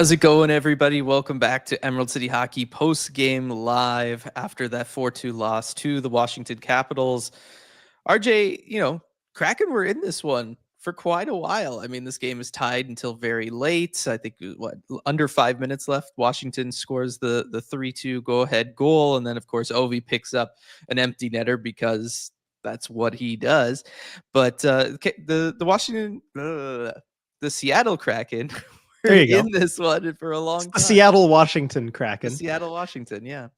How's it going, everybody? Welcome back to Emerald City Hockey post-game live after that 4-2 loss to the Washington Capitals. RJ, Kraken were in this one for quite a while. I mean, this game is tied until very late. I think, under 5 minutes left. Washington scores the 3-2 go-ahead goal, and then, of course, Ovi picks up an empty netter because that's what he does. But the Washington... the Seattle Kraken There you go. in this one for a long The time. Seattle Washington The Kraken. Seattle Washington, yeah.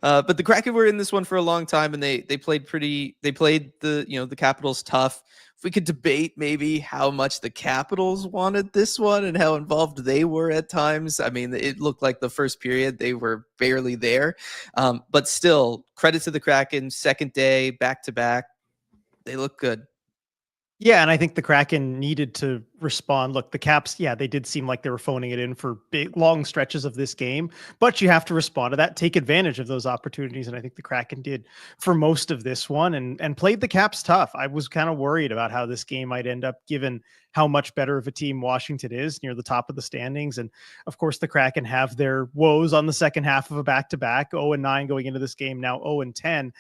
But the Kraken were in this one for a long time, and they played the Capitals tough. If we could debate maybe how much the Capitals wanted this one and how involved they were at times. I mean, it looked like the first period they were barely there, but still, credit to the Kraken. Second day, back to back, they look good. Yeah, and I think the Kraken needed to respond. Look, the Caps, they did seem like they were phoning it in for big, long stretches of this game, but you have to respond to that, take advantage of those opportunities, and I think the Kraken did for most of this one and played the Caps tough. I was kind of worried about how this game might end up, given how much better of a team Washington is near the top of the standings. And of course, the Kraken have their woes on the second half of a back-to-back, 0-9 going into this game, now 0-10.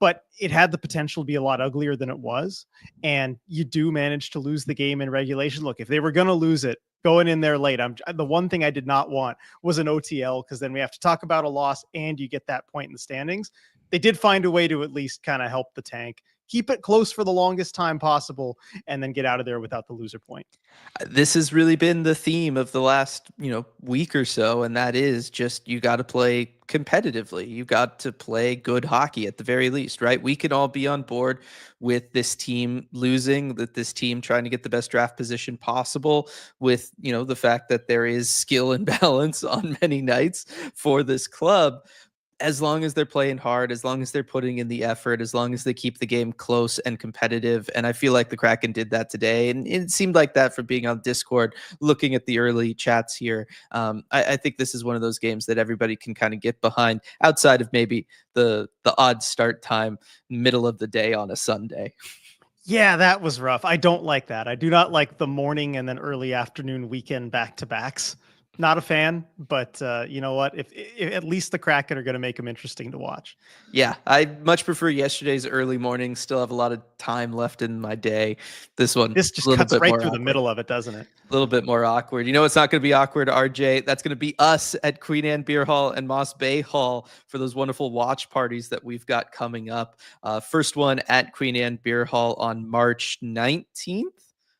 But it had the potential to be a lot uglier than it was. And you do manage to lose the game in regulation. Look, if they were going to lose it going in there late, the one thing I did not want was an OTL, because then we have to talk about a loss and you get that point in the standings. They did find a way to at least kind of help the tank, keep it close for the longest time possible, and then get out of there without the loser point. This has really been the theme of the last, week or so, and that is just you got to play competitively. You got to play good hockey at the very least, right? We can all be on board with this team losing, that this team trying to get the best draft position possible, with, the fact that there is skill imbalance on many nights for this club. As long as they're playing hard, as long as they're putting in the effort, as long as they keep the game close and competitive. And I feel like the Kraken did that today. And it seemed like that from being on Discord, looking at the early chats here. I think this is one of those games that everybody can kind of get behind, outside of maybe the odd start time, middle of the day on a Sunday. Yeah, that was rough. I don't like that. I do not like the morning and then early afternoon weekend back-to-backs. Not a fan, but you know what? If at least the Kraken are going to make them interesting to watch. Yeah, I much prefer yesterday's early morning. Still have a lot of time left in my day. This one, This just cuts right through the middle of it, doesn't it? A little bit more awkward. You know, it's not going to be awkward, RJ. That's going to be us at Queen Anne Beer Hall and Moss Bay Hall for those wonderful watch parties that we've got coming up. First one at Queen Anne Beer Hall on March 19th.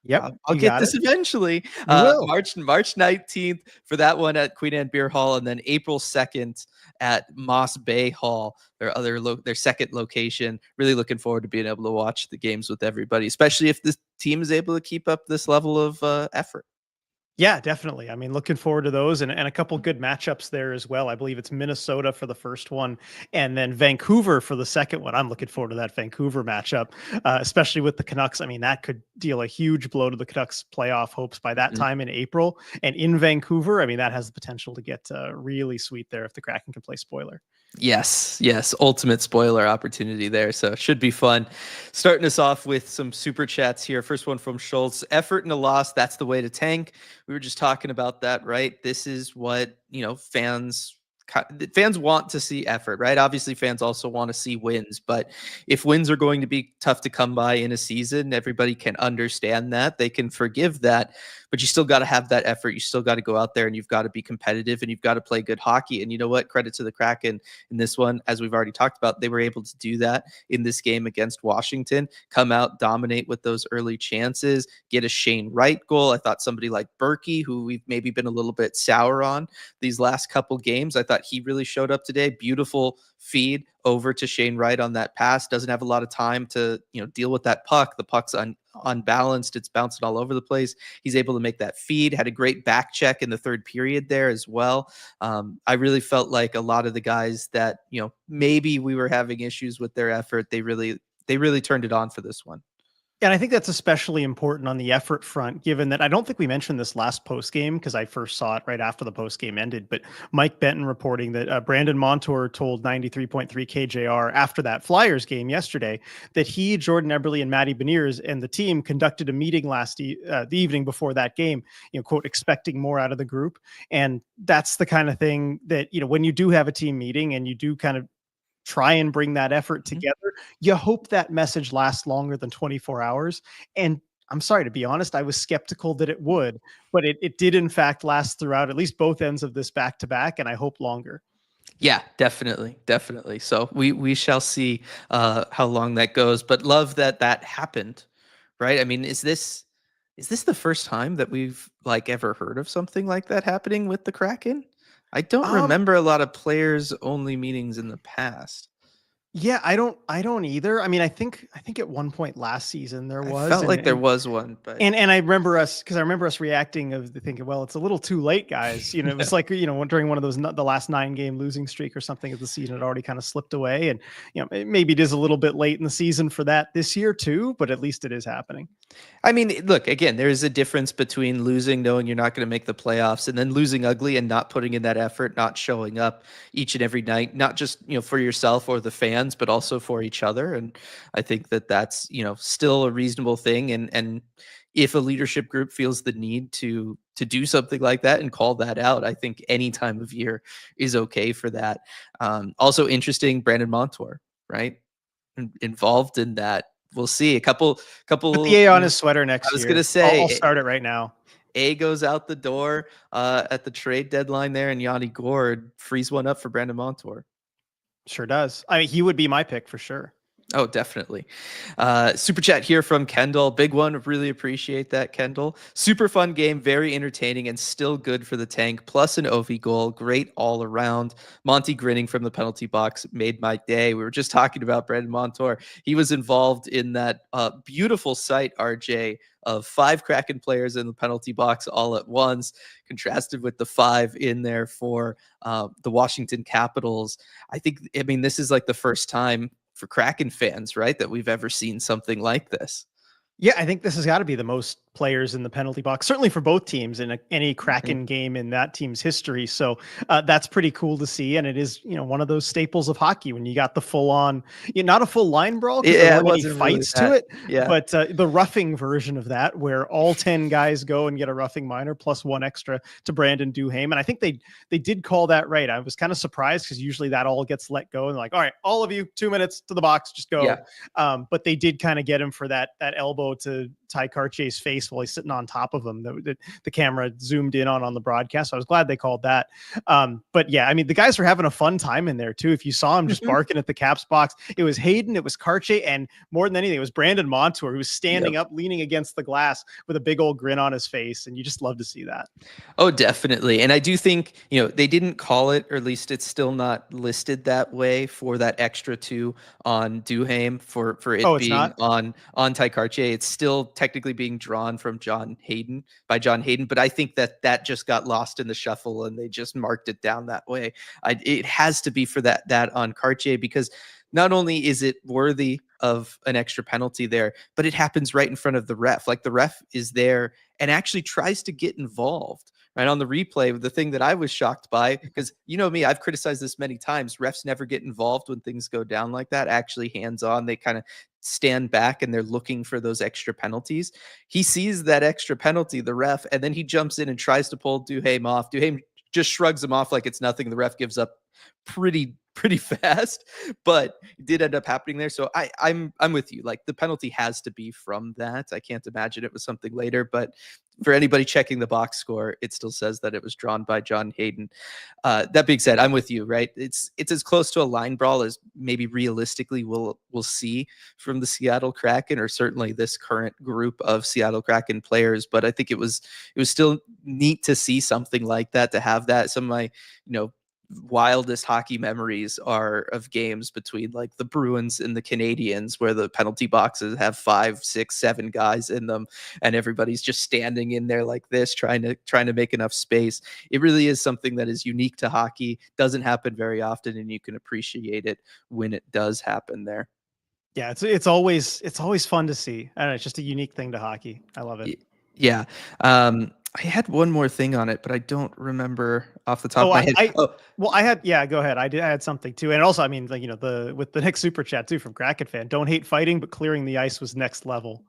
Yep, I'll get this eventually. You will. March 19th for that one at Queen Anne Beer Hall, and then April 2nd at Moss Bay Hall, their second location. Really looking forward to being able to watch the games with everybody, especially if this team is able to keep up this level of effort. Yeah, definitely. I mean, looking forward to those and a couple good matchups there as well. I believe it's Minnesota for the first one and then Vancouver for the second one. I'm looking forward to that Vancouver matchup, especially with the Canucks. I mean, that could deal a huge blow to the Canucks playoff hopes by that time in April. And in Vancouver, I mean, that has the potential to get really sweet there if the Kraken can play spoiler. Yes. Ultimate spoiler opportunity there. So it should be fun. Starting us off with some super chats here. First one from Schultz. Effort and a loss. That's the way to tank. We were just talking about that, right? This is what, fans want to see effort, right? Obviously, fans also want to see wins, but if wins are going to be tough to come by in a season, everybody can understand that. They can forgive that, but you still got to have that effort. You still got to go out there and you've got to be competitive and you've got to play good hockey. And you know what? Credit to the Kraken in this one, as we've already talked about, they were able to do that in this game against Washington, come out, dominate with those early chances, get a Shane Wright goal. I thought somebody like Berkey, who we've maybe been a little bit sour on these last couple games, I thought he really showed up today. Beautiful feed over to Shane Wright on that pass. Doesn't have a lot of time to deal with that puck. The puck's unbalanced. It's bouncing all over the place. He's able to make that feed. Had a great back check in the third period there as well. I really felt like a lot of the guys that maybe we were having issues with their effort, they really turned it on for this one. And I think that's especially important on the effort front, given that I don't think we mentioned this last post game because I first saw it right after the post game ended. But Mike Benton reporting that Brandon Montour told 93.3 KJR after that Flyers game yesterday that he, Jordan Eberle, and Matty Beniers and the team conducted a meeting the evening before that game, quote, expecting more out of the group. And that's the kind of thing that, when you do have a team meeting and you do kind of try and bring that effort Mhm. together, you hope that message lasts longer than 24 hours. And I'm sorry, to be honest, I was skeptical that it would, but it did in fact last throughout at least both ends of this back to back, and I hope longer. Yeah, definitely, definitely. So we shall see how long that goes. But love that that happened, right? I mean, is this the first time that we've like ever heard of something like that happening with the Kraken? I don't Um, remember a lot of players only meetings in the past. yeah, I don't either. I mean, I think at one point last season there I was, felt and like there and was one, but And I remember us because I remember us reacting of the thinking, well, it's a little too late, guys. It yeah. was like during one of those the last 9 game losing streak or something of the season had already kind of slipped away, and maybe it is a little bit late in the season for that this year too, but at least it is happening. I mean, look, again, there is a difference between losing knowing you're not going to make the playoffs and then losing ugly and not putting in that effort, not showing up each and every night, not just, for yourself or the fans, but also for each other. And I think that that's, still a reasonable thing. And if a leadership group feels the need to do something like that and call that out, I think any time of year is okay for that. Also interesting, Brandon Montour, right? Involved in that. We'll see. Put the Couple, A on his sweater I next was gonna year. I'll say start it right now. A goes out the door at the trade deadline there, and Yanni Gord frees one up for Brandon Montour. Sure does. I mean, he would be my pick for sure. Oh, definitely. Super chat here from Kendall. Big one. Really appreciate that, Kendall. Super fun game. Very entertaining and still good for the tank. Plus an OV goal. Great all around. Monty grinning from the penalty box made my day. We were just talking about Brandon Montour. He was involved in that beautiful sight, RJ, of 5 Kraken players in the penalty box all at once, contrasted with the 5 in there for the Washington Capitals. I mean, this is like the first time for Kraken fans, right, that we've ever seen something like this. Yeah, I think this has got to be the most players in the penalty box, certainly for both teams in any Mhm. Kraken game in that team's history. So that's pretty cool to see, and it is one of those staples of hockey when you got the full on, not a full line brawl because there Yeah, it weren't any wasn't really fights to that. it, Yeah. but the roughing version of that, where all 10 guys go and get a roughing minor plus one extra to Brandon Duhaime, and I think they did call that right. I was kind of surprised because usually that all gets let go and like, all right, all of you, 2 minutes to the box, just go. Yeah. But they did kind of get him for that elbow to Ty Cartier's face while he's sitting on top of him. The camera zoomed in on the broadcast. So I was glad they called that. But yeah, I mean, the guys were having a fun time in there too. If you saw him just Mhm. barking at the Caps box, it was Hayden, it was Cartier, and more than anything, it was Brandon Montour who was standing Yep. up, leaning against the glass with a big old grin on his face. And you just love to see that. Oh, definitely. And I do think, they didn't call it, or at least it's still not listed that way for that extra 2 on Duhaime for Oh, it it's being not? on Ty Cartier. It's still technically being drawn from John Hayden by John Hayden, but I think that that just got lost in the shuffle and they just marked it down that way. It has to be for that on Cartier because not only is it worthy of an extra penalty there, but it happens right in front of the ref. Like the ref is there and actually tries to get involved. Right on the replay, the thing that I was shocked by, because me, I've criticized this many times. Refs never get involved when things go down like that. Actually, hands on, they kind of stand back and they're looking for those extra penalties. He sees that extra penalty, the ref, and then he jumps in and tries to pull Duhaime off. Duhaime just shrugs him off like it's nothing. The ref gives up pretty fast, but it did end up happening there. So I'm with you. Like the penalty has to be from that. I can't imagine it was something later, but for anybody checking the box score, it still says that it was drawn by John Hayden. That being said, I'm with you, right? It's as close to a line brawl as maybe realistically we'll see from the Seattle Kraken, or certainly this current group of Seattle Kraken players. But I think it was still neat to see something like that, to have that. Some of my, wildest hockey memories are of games between like the Bruins and the Canadians where the penalty boxes have 5, 6, 7 guys in them and everybody's just standing in there like this trying to make enough space. It really is something that is unique to hockey, doesn't happen very often, and you can appreciate it when it does happen there. Yeah, it's always fun to see. I don't know, it's just a unique thing to hockey. I love it. Y- Yeah. I had one more thing on it, but I don't remember off the top Oh, of my I, head. I Oh, well, I had yeah, go ahead. I had something too, and also, I mean, like the with the next super chat too from Kraken fan. Don't hate fighting, but clearing the ice was next level.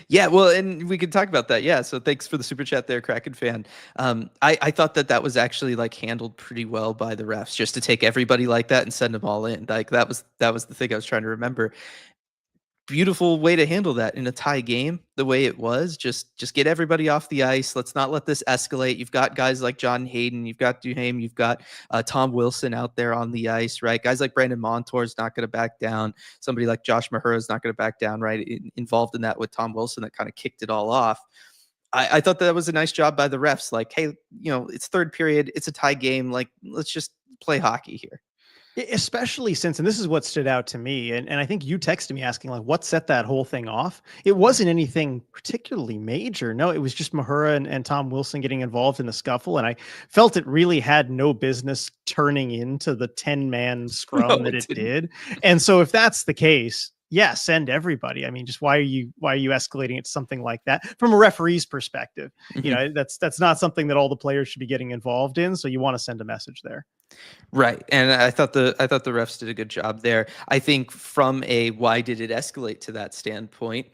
yeah. Well, and we could talk about that. Yeah. So thanks for the super chat there, Kraken fan. I thought that that was actually like handled pretty well by the refs, just to take everybody like that and send them all in. Like that was the thing I was trying to remember. Beautiful way to handle that in a tie game the way it was. Just get everybody off the ice. Let's not let this escalate. You've got guys like John Hayden, you've got Duhaime, you've got Tom Wilson out there on the ice, right? Guys like Brandon Montour's not going to back down. Somebody like Josh Mahura is not going to back down, right? Involved in that with Tom Wilson that kind of kicked it all off. I thought that was a nice job by the refs. Like, hey, it's third period, it's a tie game, like let's just play hockey here. Especially since, and this is what stood out to me, and I think you texted me asking like what set that whole thing off. It wasn't anything particularly major. No, it was just Mahura and Tom Wilson getting involved in the scuffle, and I felt it really had no business turning into the 10-man No, scrum that it it didn't. did. And so if that's the case, yeah, send everybody. I mean, just why are you escalating it to something like that from a referee's perspective? Mhm. That's not something that all the players should be getting involved in. So you want to send a message there. Right. And I thought the refs did a good job there. I think from a why did it escalate to that standpoint,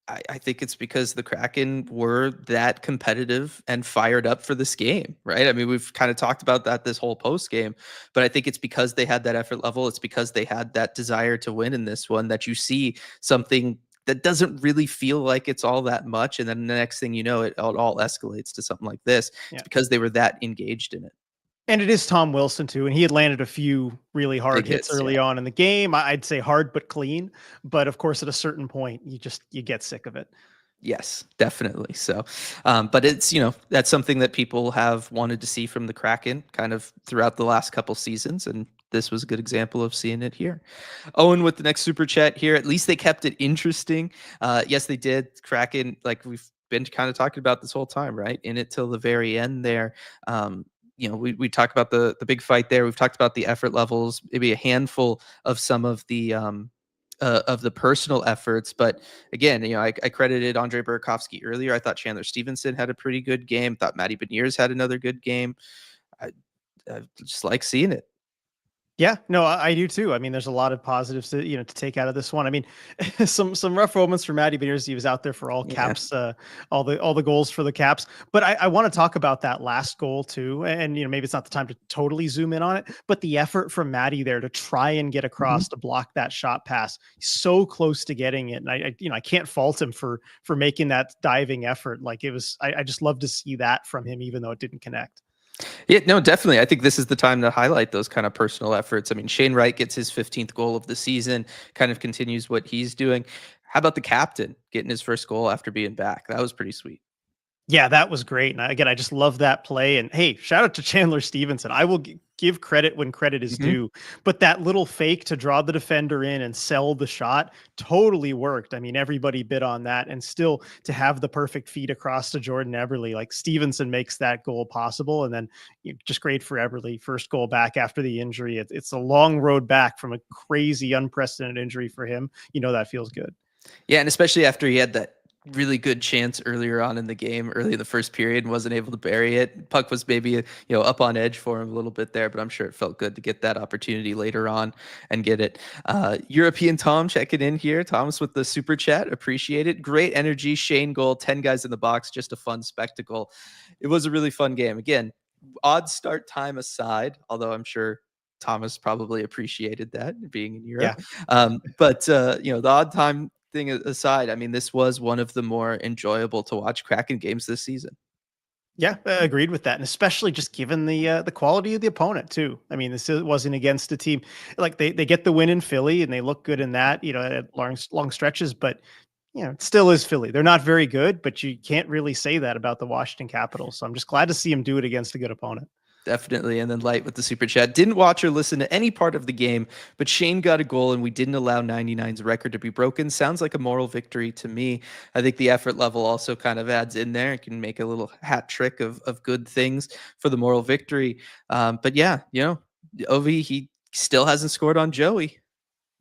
I think it's because the Kraken were that competitive and fired up for this game, right? I mean, we've kind of talked about that this whole post game, but I think it's because they had that effort level. It's because they had that desire to win in this one that you see something that doesn't really feel like it's all that much. And then the next thing you know, it all escalates to something like this. It's Yeah. because they were that engaged in it. And it is Tom Wilson too, and he had landed a few really hard Big hits hits. Yeah. early on in the game. I'd say hard but clean, but of course, at a certain point, you get sick of it. Yes, definitely. So, but it's that's something that people have wanted to see from the Kraken kind of throughout the last couple seasons, and this was a good example of seeing it here. Owen with the next super chat here. At least they kept it interesting. Yes, they did. Kraken, like we've been kind of talking about this whole time, right? In it till the very end there. We talk about the big fight there. We've talked about the effort levels, maybe a handful of some of the personal efforts. But again, I credited Andre Burakovsky earlier. I thought Chandler Stevenson had a pretty good game. Thought Matty Beniers had another good game. I, I just like seeing it. Yeah, no, I do too. I mean, there's a lot of positives to take out of this one. I mean, some rough moments for Matty Beniers. He was out there for all Yeah. caps, all the goals for the Caps. But I want to talk about that last goal too. And maybe it's not the time to totally zoom in on it, but the effort from Matty there to try and get Mhm. across to block that shot pass, he's so close to getting it. And I can't fault him for making that diving effort. Like it was, I just love to see that from him, even though it didn't connect. Yeah, no, definitely. I think this is the time to highlight those kind of personal efforts. I mean, Shane Wright gets his 15th goal of the season, kind of continues what he's doing. How about the captain getting his first goal after being back? That was pretty sweet. Yeah, that was great. And again, I just love that play. And hey, shout out to Chandler Stevenson. I will give credit when credit is Mhm. due. But that little fake to draw the defender in and sell the shot totally worked. I mean, everybody bid on that. And still to have the perfect feed across to Jordan Eberle, like Stevenson makes that goal possible. And then just great for Eberle. First goal back after the injury. It's a long road back from a crazy, unprecedented injury for him. That feels good. Yeah, and especially after he had that really good chance earlier on in the game, early in the first period, and wasn't able to bury it. Puck was maybe up on edge for him a little bit there, but I'm sure it felt good to get that opportunity later on and get it. European Tom checking in here. Thomas with the super chat, appreciate it. Great energy, Shane goal, 10 guys in the box, just a fun spectacle. It was a really fun game. Again, odd start time aside, although I'm sure Thomas probably appreciated that being in Yeah. Europe. But the odd time thing aside, I mean, this was one of the more enjoyable to watch Kraken games this season. Yeah, agreed with that, and especially just given the quality of the opponent too. I mean, wasn't against a team like they get the win in Philly and they look good in that, at long stretches, but it still is Philly. They're not very good, but you can't really say that about the Washington Capitals. So I'm just glad to see him do it against a good opponent. Definitely. And then Light with the super chat. Didn't watch or listen to any part of the game, but Shane got a goal and we didn't allow 99's record to be broken. Sounds like a moral victory to me. I think the effort level also kind of adds in there. It can make a little hat trick of good things for the moral victory. But yeah, Ovi, he still hasn't scored on Joey.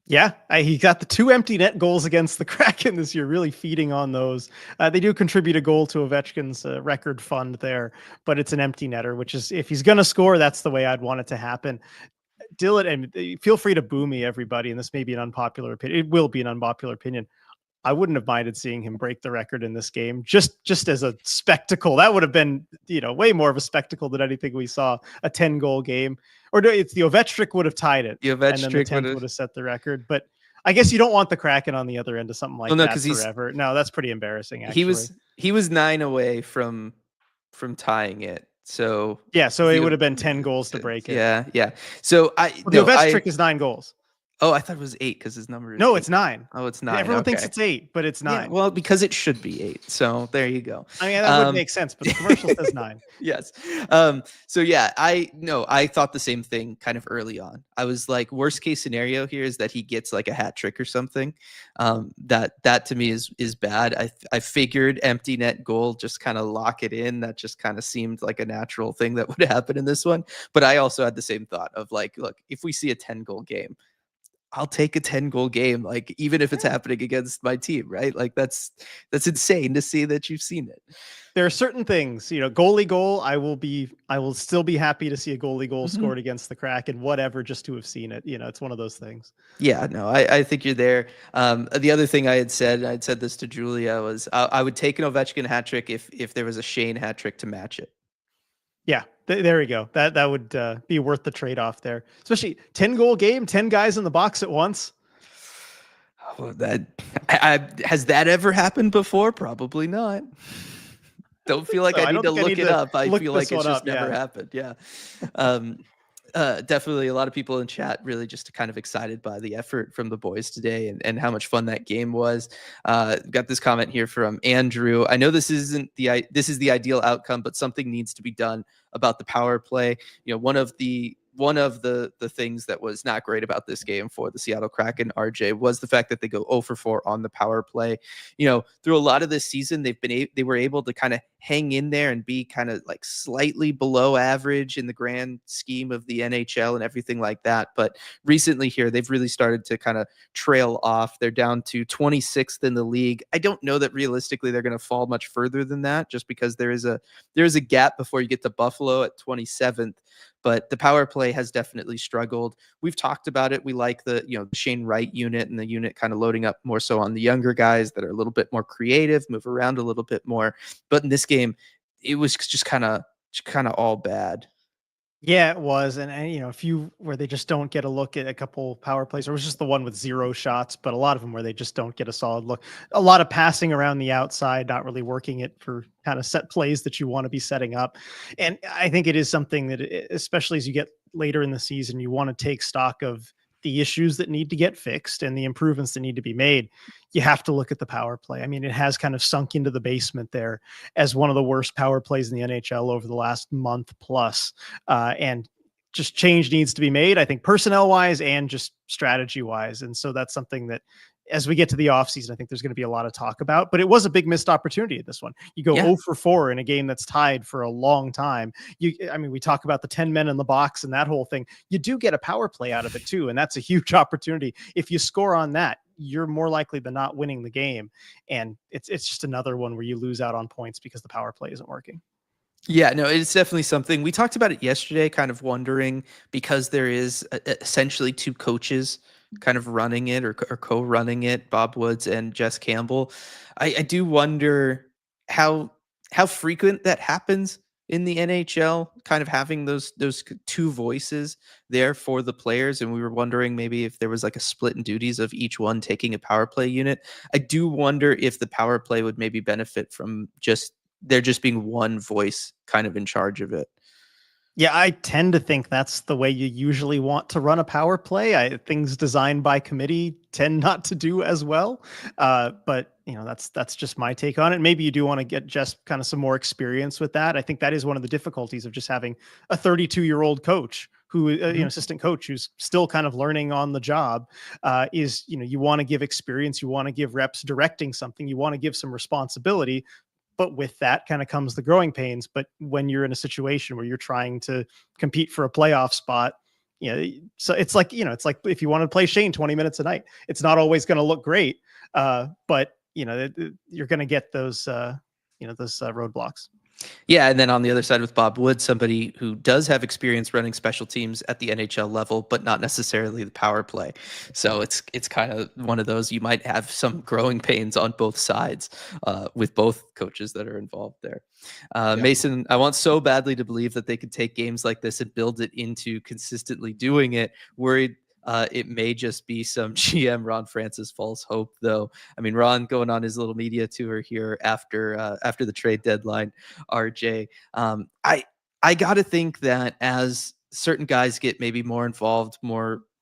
Yeah, he got the 2 empty net goals against the Kraken this year, really feeding on those. They do contribute a goal to Ovechkin's record fund there, but it's an empty netter, which is, if he's going to score, that's the way I'd want it to happen. Dylan, and feel free to boo me, everybody, and this may be an unpopular opinion. It will be an unpopular opinion. I wouldn't have minded seeing him break the record in this game, just as a spectacle. That would have been, way more of a spectacle than anything we saw. A 10-goal game, or no, it's the Ovechkin would have tied it, The and then the Ovechkin 10th would have set the record. But I guess you don't want the Kraken on the other end of something like well, no, that because he's forever. No, that's pretty embarrassing, he actually. was 9 away from tying it. So Yeah, so it would the have been 10 goals to break it. yeah, yeah. So Well, the Ovechkin is 9 goals. oh, I thought it was 8 because his number is No, 8. it's 9. Oh, it's 9. Everyone thinks Okay. it's 8, but it's 9. Yeah, well, because it should be 8. So there you go. I mean, that would make sense, but the commercial says 9. Yes. So yeah, I thought the same thing kind of early on. I was like, worst case scenario here is that he gets like a hat trick or something. That to me is bad. I figured empty net goal, just kind of lock it in. That just kind of seemed like a natural thing that would happen in this one. But I also had the same thought of like, look, if we see a 10-goal game, I'll take a 10-goal game, like even if it's happening against my team, right? Like that's insane to see that you've seen it. There are certain things, goalie goal. I will still be happy to see a goalie goal Mhm. scored against the Kraken, whatever, just to have seen it. It's one of those things. Yeah, no, I think you're there. The other thing I'd said this to Julia, was I would take an Ovechkin hat trick if there was a Shane hat trick to match it. Yeah, there we go. That would be worth the trade off there, especially 10-goal game, 10 guys in the box at once. Well, has that ever happened before? Probably not. Don't feel like So I need to look it up. I feel like it's just never Yeah. happened. Yeah. Um, definitely a lot of people in chat really just kind of excited by the effort from the boys today, and how much fun that game was. Got this comment here from Andrew. I know this is the ideal outcome, but something needs to be done about the power play. One of the things that was not great about this game for the Seattle Kraken, RJ, was the fact that they go 0 for 4 on the power play. Through a lot of this season, they were able to kind of hang in there and be kind of like slightly below average in the grand scheme of the NHL and everything like that. But recently here, they've really started to kind of trail off. They're down to 26th in the league. I don't know that realistically they're going to fall much further than that, just because there is a gap before you get to Buffalo at 27th. But the power play has definitely struggled. We've talked about it. We like the Shane Wright unit, and the unit kind of loading up more so on the younger guys that are a little bit more creative, move around a little bit more. But in this game, it was just kind of all bad. Yeah, it was. And a few where they just don't get a look at a couple power plays, or it was just the one with 0 shots, but a lot of them where they just don't get a solid look. A lot of passing around the outside, not really working it for kind of set plays that you want to be setting up. And I think it is something that, especially as you get later in the season, you want to take stock of the issues that need to get fixed and the improvements that need to be made. You have to look at the power play. I mean, it has kind of sunk into the basement there as one of the worst power plays in the NHL over the last month plus. And just change needs to be made, I think, personnel wise and just strategy wise. And so that's something that, as we get to the offseason, I think there's going to be a lot of talk about. But it was a big missed opportunity at this one. You go 0 for 4 in a game that's tied for a long time. We talk about the 10 men in the box and that whole thing. You do get a power play out of it too, and that's a huge opportunity. If you score on that, you're more likely than not winning the game. And it's just another one where you lose out on points because the power play isn't working. Yeah, no, it's definitely something. We talked about it yesterday, kind of wondering, because there is essentially 2 coaches kind of running it, or co-running it, Bob Woods and Jess Campbell. I do wonder how frequent that happens in the NHL, kind of having those 2 voices there for the players. And we were wondering maybe if there was like a split in duties of each one taking a power play unit. I do wonder if the power play would maybe benefit from there just being one voice kind of in charge of it. Yeah, I tend to think that's the way you usually want to run a power play. Things designed by committee tend not to do as well. But that's just my take on it. Maybe you do want to get just kind of some more experience with that. I think that is one of the difficulties of just having a 32-year-old coach who, assistant coach, who's still kind of learning on the job. Is you want to give experience, you want to give reps directing something, you want to give some responsibility. But with that kind of comes the growing pains. But when you're in a situation where you're trying to compete for a playoff spot, so it's like, it's like if you want to play Shane 20 minutes a night, it's not always going to look great. But you're going to get those, those roadblocks. Yeah, and then on the other side with Bob Wood, somebody who does have experience running special teams at the NHL level, but not necessarily the power play. So it's kind of one of those, you might have some growing pains on both sides with both coaches that are involved there. Mason, I want so badly to believe that they could take games like this and build it into consistently doing it. Worried it may just be some GM Ron Francis false hope, though. I mean, Ron going on his little media tour here after the trade deadline. RJ, I got to think that as certain guys get maybe more involved,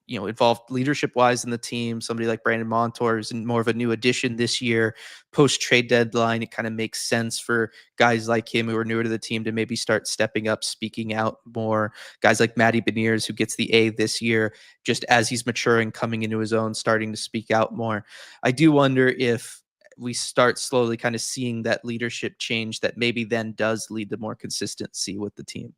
involved leadership wise in the team, somebody like Brandon Montour is more of a new addition this year. Post trade deadline, it kind of makes sense for guys like him who are newer to the team to maybe start stepping up, speaking out more. Guys like Matty Beniers, who gets the A this year, just as he's maturing, coming into his own, starting to speak out more. I do wonder if we start slowly kind of seeing that leadership change that maybe then does lead to more consistency with the team.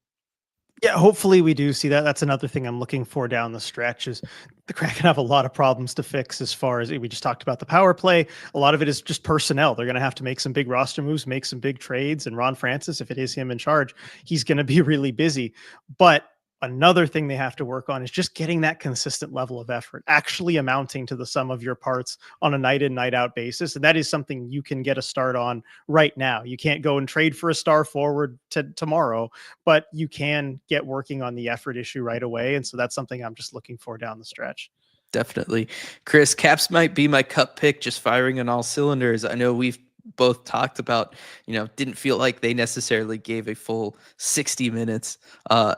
Yeah, hopefully we do see that. That's another thing I'm looking for down the stretch is the Kraken have a lot of problems to fix as far as we just talked about the power play. A lot of it is just personnel. They're going to have to make some big roster moves, make some big trades. And Ron Francis, if it is him in charge, he's going to be really busy. But another thing they have to work on is just getting that consistent level of effort, actually amounting to the sum of your parts on a night in, night out basis. And that is something you can get a start on right now. You can't go and trade for a star forward tomorrow, but you can get working on the effort issue right away. And so that's something I'm just looking for down the stretch. Definitely. Chris, Caps might be my cup pick, just firing on all cylinders. I know we've both talked about, didn't feel like they necessarily gave a full 60 minutes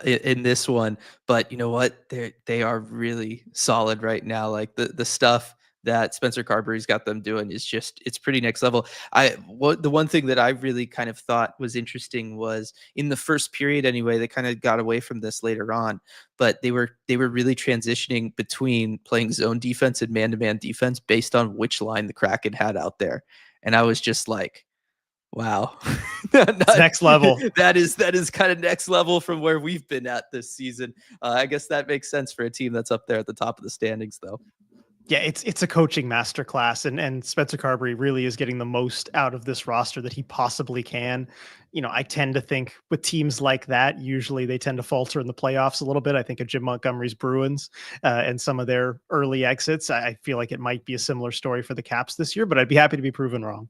in this one, but you know what? They are really solid right now. Like the stuff that Spencer Carberry's got them doing is it's pretty next level. The one thing that I really kind of thought was interesting was in the first period anyway, they kind of got away from this later on, but they were really transitioning between playing zone defense and man-to-man defense based on which line the Kraken had out there. And I was just like, wow, Next level. That is kind of next level from where we've been at this season. I guess that makes sense for a team that's up there at the top of the standings, though. Yeah, it's a coaching masterclass, and Spencer Carberry really is getting the most out of this roster that he possibly can. I tend to think with teams like that, usually they tend to falter in the playoffs a little bit. I think of Jim Montgomery's Bruins and some of their early exits. I feel like it might be a similar story for the Caps this year, but I'd be happy to be proven wrong.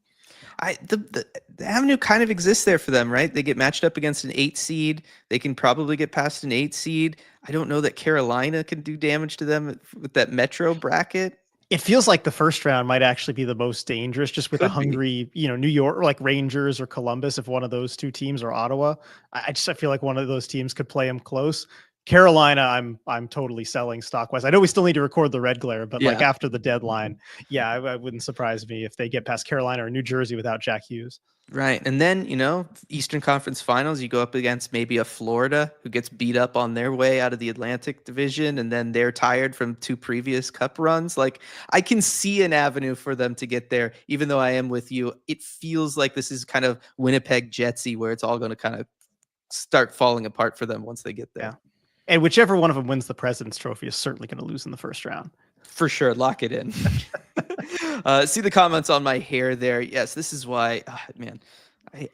The avenue kind of exists there for them, right? They get matched up against an 8 seed. They can probably get past an 8 seed. I don't know that Carolina can do damage to them with that Metro bracket. It feels like the first round might actually be the most dangerous, just with a hungry, New York, or like Rangers or Columbus. If one of those two teams, or Ottawa, I feel like one of those teams could play them close. Carolina, I'm totally selling stock wise. I know we still need to record the Red Glare, but like after the deadline, I wouldn't surprise me if they get past Carolina or New Jersey without Jack Hughes. Right. And then, Eastern Conference Finals, you go up against maybe a Florida who gets beat up on their way out of the Atlantic Division, and then they're tired from 2 previous cup runs. Like, I can see an avenue for them to get there, even though I am with you. It feels like this is kind of Winnipeg Jetsy, where it's all going to kind of start falling apart for them once they get there. Yeah. And whichever one of them wins the President's Trophy is certainly going to lose in the first round. For sure. Lock it in. See the comments on my hair there. Yes, this is why, man,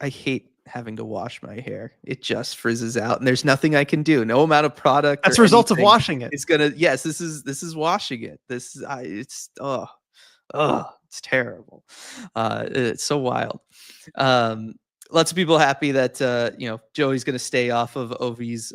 I hate having to wash my hair. It just frizzes out, and there's nothing I can do. No amount of product. That's a result of washing it. It's gonna. Yes, this is washing it. It's it's terrible. It's so wild. Lots of people happy that Joey's going to stay off of Ovi's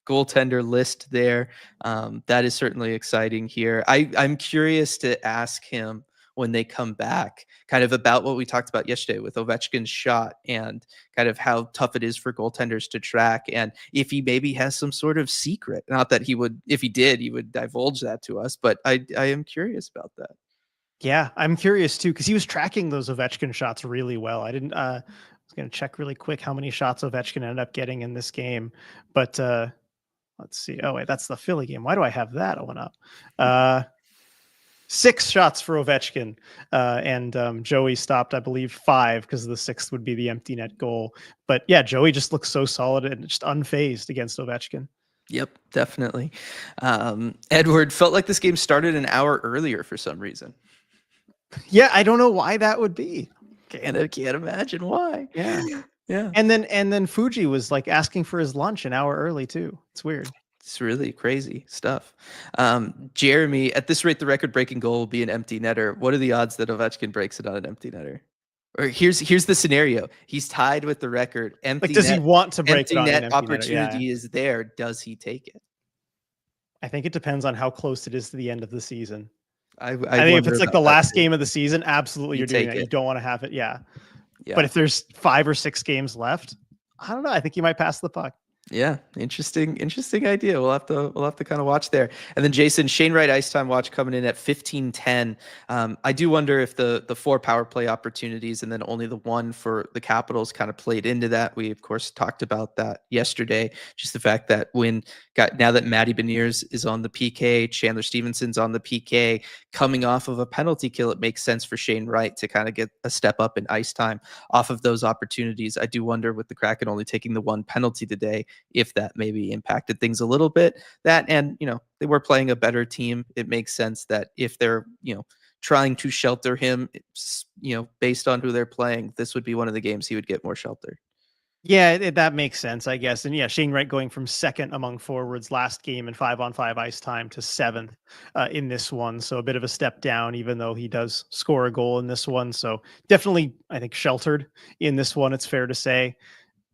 goaltender list there. That is certainly exciting here. I'm curious to ask him when they come back kind of about what we talked about yesterday with Ovechkin's shot and kind of how tough it is for goaltenders to track, and if he maybe has some sort of secret. Not that he would, if he did, he would divulge that to us, but I am curious about that. Yeah, I'm curious too, because he was tracking those Ovechkin shots really well. I didn't. I was going to check really quick how many shots Ovechkin ended up getting in this game, but let's see. Oh wait, that's the Philly game. Why do I have that one up? 6 shots for Ovechkin, and Joey stopped, I believe, 5 because the 6th would be the empty net goal. But yeah, Joey just looks so solid and just unfazed against Ovechkin. Yep, definitely. Edward felt like this game started an hour earlier for some reason. Yeah, I don't know why that would be. Can't imagine why. Yeah. Yeah. And then Fuji was like asking for his lunch an hour early too. It's weird. It's really crazy stuff. Jeremy, at this rate, the record-breaking goal will be an empty netter. What are the odds that Ovechkin breaks it on an empty netter? Or here's the scenario: he's tied with the record. Like, does he want to break it Empty on an net empty netter? Yeah. opportunity is there. Does he take it? I think it depends on how close it is to the end of the season. I think if wonder it's like about the that last too. game of the season, absolutely You you're doing take that. You it. don't want to have it. Yeah. Yeah. But if there's 5 or 6 games left, I don't know. I think you might pass the puck. Yeah, interesting idea. We'll have to kind of watch there. And then Jason, Shane Wright ice time watch coming in at 15:10. I do wonder if the 4 power play opportunities and then only the 1 for the Capitals kind of played into that. We of course talked about that yesterday. Just the fact that now that Matty Beniers is on the PK, Chandler Stevenson's on the PK, coming off of a penalty kill, it makes sense for Shane Wright to kind of get a step up in ice time off of those opportunities. I do wonder, with the Kraken only taking the 1 penalty today, if that maybe impacted things a little bit. That, and they were playing a better team. It makes sense that if they're trying to shelter him, based on who they're playing, this would be one of the games he would get more shelter. Yeah, that makes sense, I guess. And yeah, Shane Wright going from second among forwards last game in 5-on-5 ice time to 7th in this one. So a bit of a step down, even though he does score a goal in this one. So definitely, I think, sheltered in this one. It's fair to say,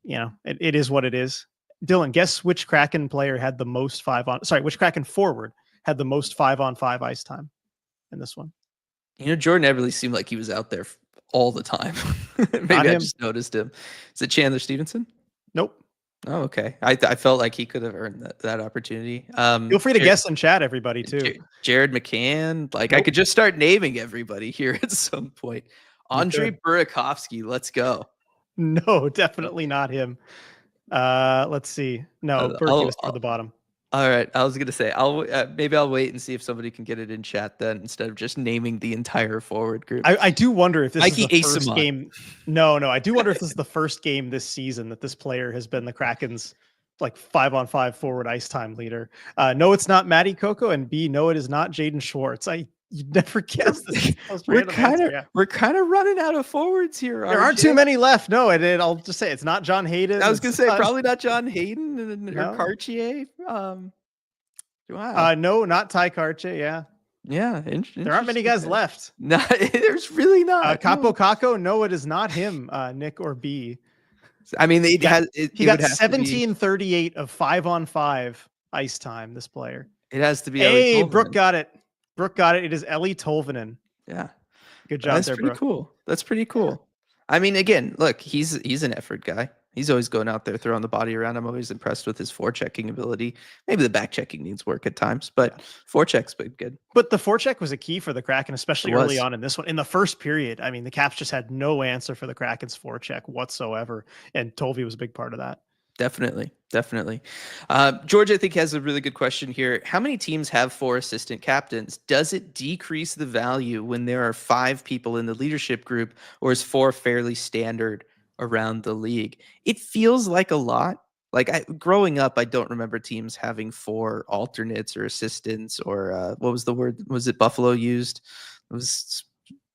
it is what it is. Dylan, guess which Kraken player had the most which Kraken forward had the most 5-on-5 ice time in this one? Jordan Eberle seemed like he was out there all the time. Maybe I just noticed him. Is it Chandler Stevenson? Nope. Oh, okay. I felt like he could have earned that opportunity. Feel free to guess in chat, everybody, too. Jared McCann. Like, nope. I could just start naming everybody here at some point. Andre Burakovsky. Let's go. No, definitely not him. Let's see. No, Berkey was toward the bottom. All right, I was gonna say maybe I'll wait and see if somebody can get it in chat then, instead of just naming the entire forward group. I do wonder if this is the first game. No, I do wonder if this is the first game this season that this player has been the Kraken's like 5-on-5 forward ice time leader. No, it's not Matty Coco, and B, no, it is not Jaden Schwartz. You'd never guess this. We're kind of running out of forwards here. There aren't too many left. No, I'll just say it's not John Hayden. I was gonna say probably not John Hayden or Cartier. Wow. No, not Ty Cartier. Yeah. Yeah. There aren't many guys left. No, there's really not. Capo Caco. No, it is not him. Nick or B. I mean, he got 1738 of 5-on-5 ice time. This player. It has to be. Hey, Brooke got it. It is Ellie Tolvanen. Yeah. Good job. That's pretty cool. That's pretty cool. I mean, again, look, he's an effort guy. He's always going out there throwing the body around. I'm always impressed with his forechecking ability. Maybe the back checking needs work at times, but forecheck's been good. But the forecheck was a key for the Kraken, especially early on in this one. In the first period, I mean, the Caps just had no answer for the Kraken's forecheck whatsoever, and Tolvi was a big part of that. Definitely. George, I think, has a really good question here. How many teams have 4 assistant captains? Does it decrease the value when there are 5 people in the leadership group, or is 4 fairly standard around the league? It feels like a lot. Like, growing up, I don't remember teams having 4 alternates or assistants, or what was the word? Was it Buffalo used? It was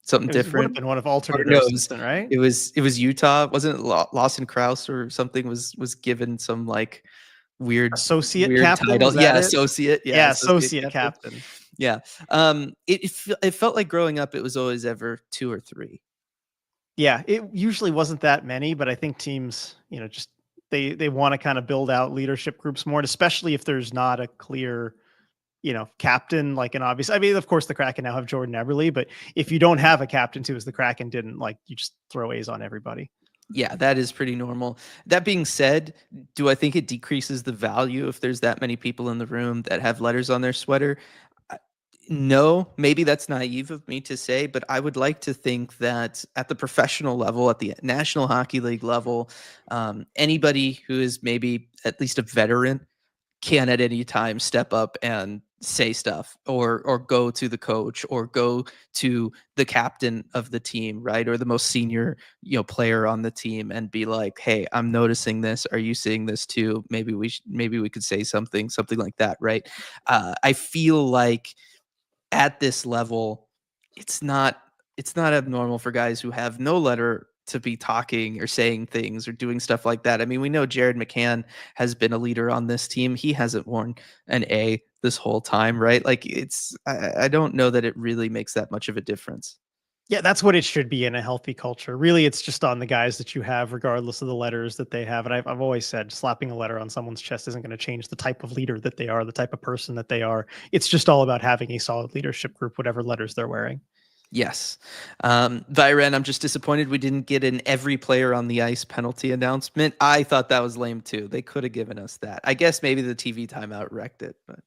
something different. Would have been one of alternate assistant, right? It was Utah. Wasn't it Lawson Krause or something was given some like weird associate captain title? Yeah, associate. Yeah, associate captain. Yeah. It felt like growing up it was always ever 2 or 3. Yeah, it usually wasn't that many, but I think teams, just they want to kind of build out leadership groups more, and especially if there's not a clear captain, like an obvious. I mean, of course, the Kraken now have Jordan Eberle, but if you don't have a captain too, as the Kraken didn't, like, you just throw A's on everybody. Yeah, that is pretty normal. That being said, do I think it decreases the value if there's that many people in the room that have letters on their sweater? No, maybe that's naive of me to say, but I would like to think that at the professional level, at the National Hockey League level, anybody who is maybe at least a veteran can at any time step up and say stuff or go to the coach or go to the captain of the team, right? Or the most senior, player on the team and be like, "Hey, I'm noticing this. Are you seeing this too? Maybe we could say something like that," right? I feel like at this level, it's not it's not abnormal for guys who have no letter to be talking or saying things or doing stuff like that. I mean, we know Jared McCann has been a leader on this team. He hasn't worn an A this whole time, right? Like I don't know that it really makes that much of a difference. Yeah, that's what it should be in a healthy culture. Really, it's just on the guys that you have, regardless of the letters that they have. And I've always said slapping a letter on someone's chest isn't going to change the type of leader that they are, the type of person that they are. It's just all about having a solid leadership group, whatever letters they're wearing. Yes. Viren, I'm just disappointed we didn't get an every player on the ice penalty announcement. I thought that was lame too. They could have given us that. I guess maybe the TV timeout wrecked it, but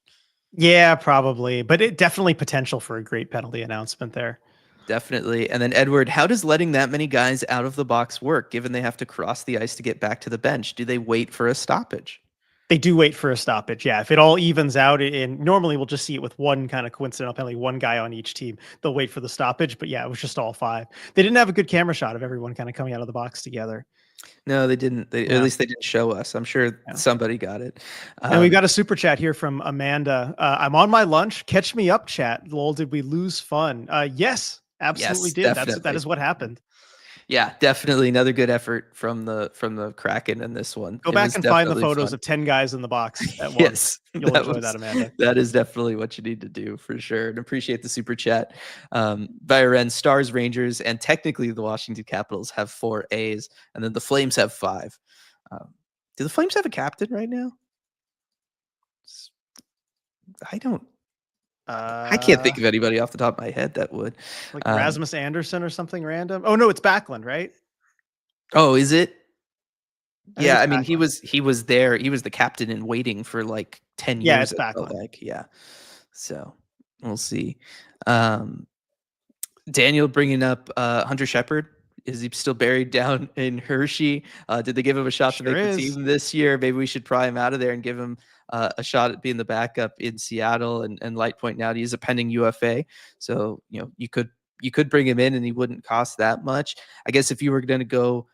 Yeah, probably. But it definitely potential for a great penalty announcement there. definitely. And then Edward, how does letting that many guys out of the box work, given they have to cross the ice to get back to the bench? Do they wait for a stoppage? They do wait for a stoppage. Yeah. If it all evens out, and normally we'll just see it with one kind of coincidental penalty, one guy on each team, they'll wait for the stoppage. But yeah, it was just all five. They didn't have a good camera shot of everyone kind of coming out of the box together. No, they didn't. At Yeah. least they didn't show us. I'm sure Yeah. somebody got it. And we've got a super chat here from Amanda. I'm on my lunch. Catch me up, chat. Lol, did we lose fun? Yes, absolutely Yes, did. definitely. That is what happened. Yeah, definitely another good effort from the Kraken in this one. Go It back was and find the definitely photos fun. of 10 guys in the box at once. Yes, You'll enjoy that, Amanda. that is definitely what you need to do for sure. And appreciate the super chat. Byron, Stars, Rangers, and technically the Washington Capitals have 4 A's, and then the Flames have 5. Do the Flames have a captain right now? I don't. I can't think of anybody off the top of my head that would. Like Rasmus Anderson or something random. Oh no, it's Backlund, right? Oh, is it? Yeah, I mean, Backlund. he was there. He was the captain in waiting for like 10 Yeah, years. it's It felt Backlund. like, yeah. So we'll see. Um, Daniel bringing up Hunter Shepard. Is he still buried down in Hershey? Did they give him a shot to Sure make the is. team this year? Maybe we should pry him out of there and give him a shot at being the backup in Seattle. And Light pointing out he's a pending UFA, so you could bring him in and he wouldn't cost that much. I guess if you were going to go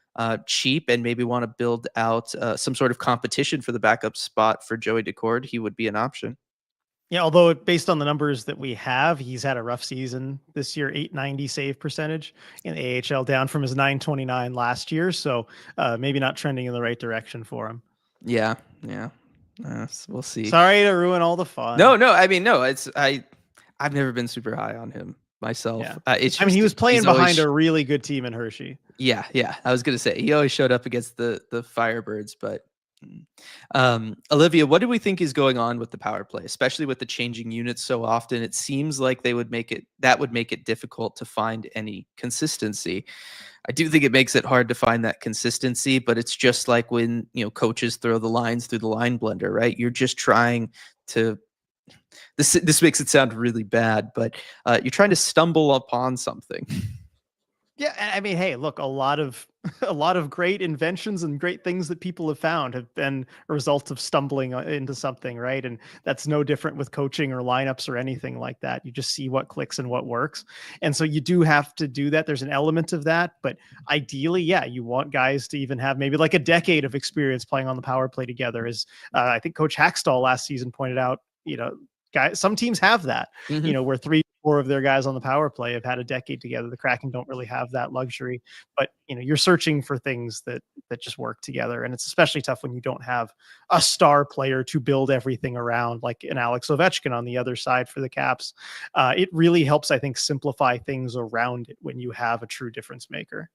cheap and maybe want to build out some sort of competition for the backup spot for Joey Decord, he would be an option. Yeah, although based on the numbers that we have, he's had a rough season this year, 890 save percentage in the AHL, down from his 929 last year. So maybe not trending in the right direction for him. Yeah. We'll see. Sorry to ruin all the fun. No. I mean, no. I've never been super high on him myself. Yeah. He was playing behind a really good team in Hershey. Yeah. I was gonna say he always showed up against the Firebirds, but Olivia, what do we think is going on with the power play, especially with the changing units so often? It seems like that would make it difficult to find any consistency. I do think it makes it hard to find that consistency, but it's just like when coaches throw the lines through the line blender, right? You're just trying to. This makes it sound really bad, but you're trying to stumble upon something. Yeah, I mean, hey, look, a lot of great inventions and great things that people have found have been a result of stumbling into something, right? And that's no different with coaching or lineups or anything like that. You just see what clicks and what works. And so you do have to do that. There's an element of that, but ideally, yeah, you want guys to even have maybe like a decade of experience playing on the power play together. As I think Coach Hackstall last season pointed out, guys, some teams have that, Mm-hmm. where 3-4 of their guys on the power play have had a decade together. The Kraken don't really have that luxury, but you're searching for things that just work together. And it's especially tough when you don't have a star player to build everything around, like an Alex Ovechkin on the other side for the Caps. It really helps, I think, simplify things around it when you have a true difference maker.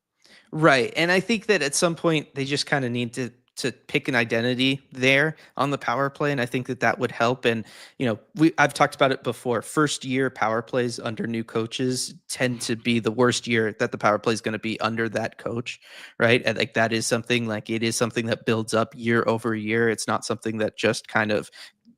Right. And I think that at some point they just kind of need to pick an identity there on the power play. And I think that would help. And, I've talked about it before. First year power plays under new coaches tend to be the worst year that the power play is going to be under that coach. Right. And like that is something that builds up year over year. It's not something that just kind of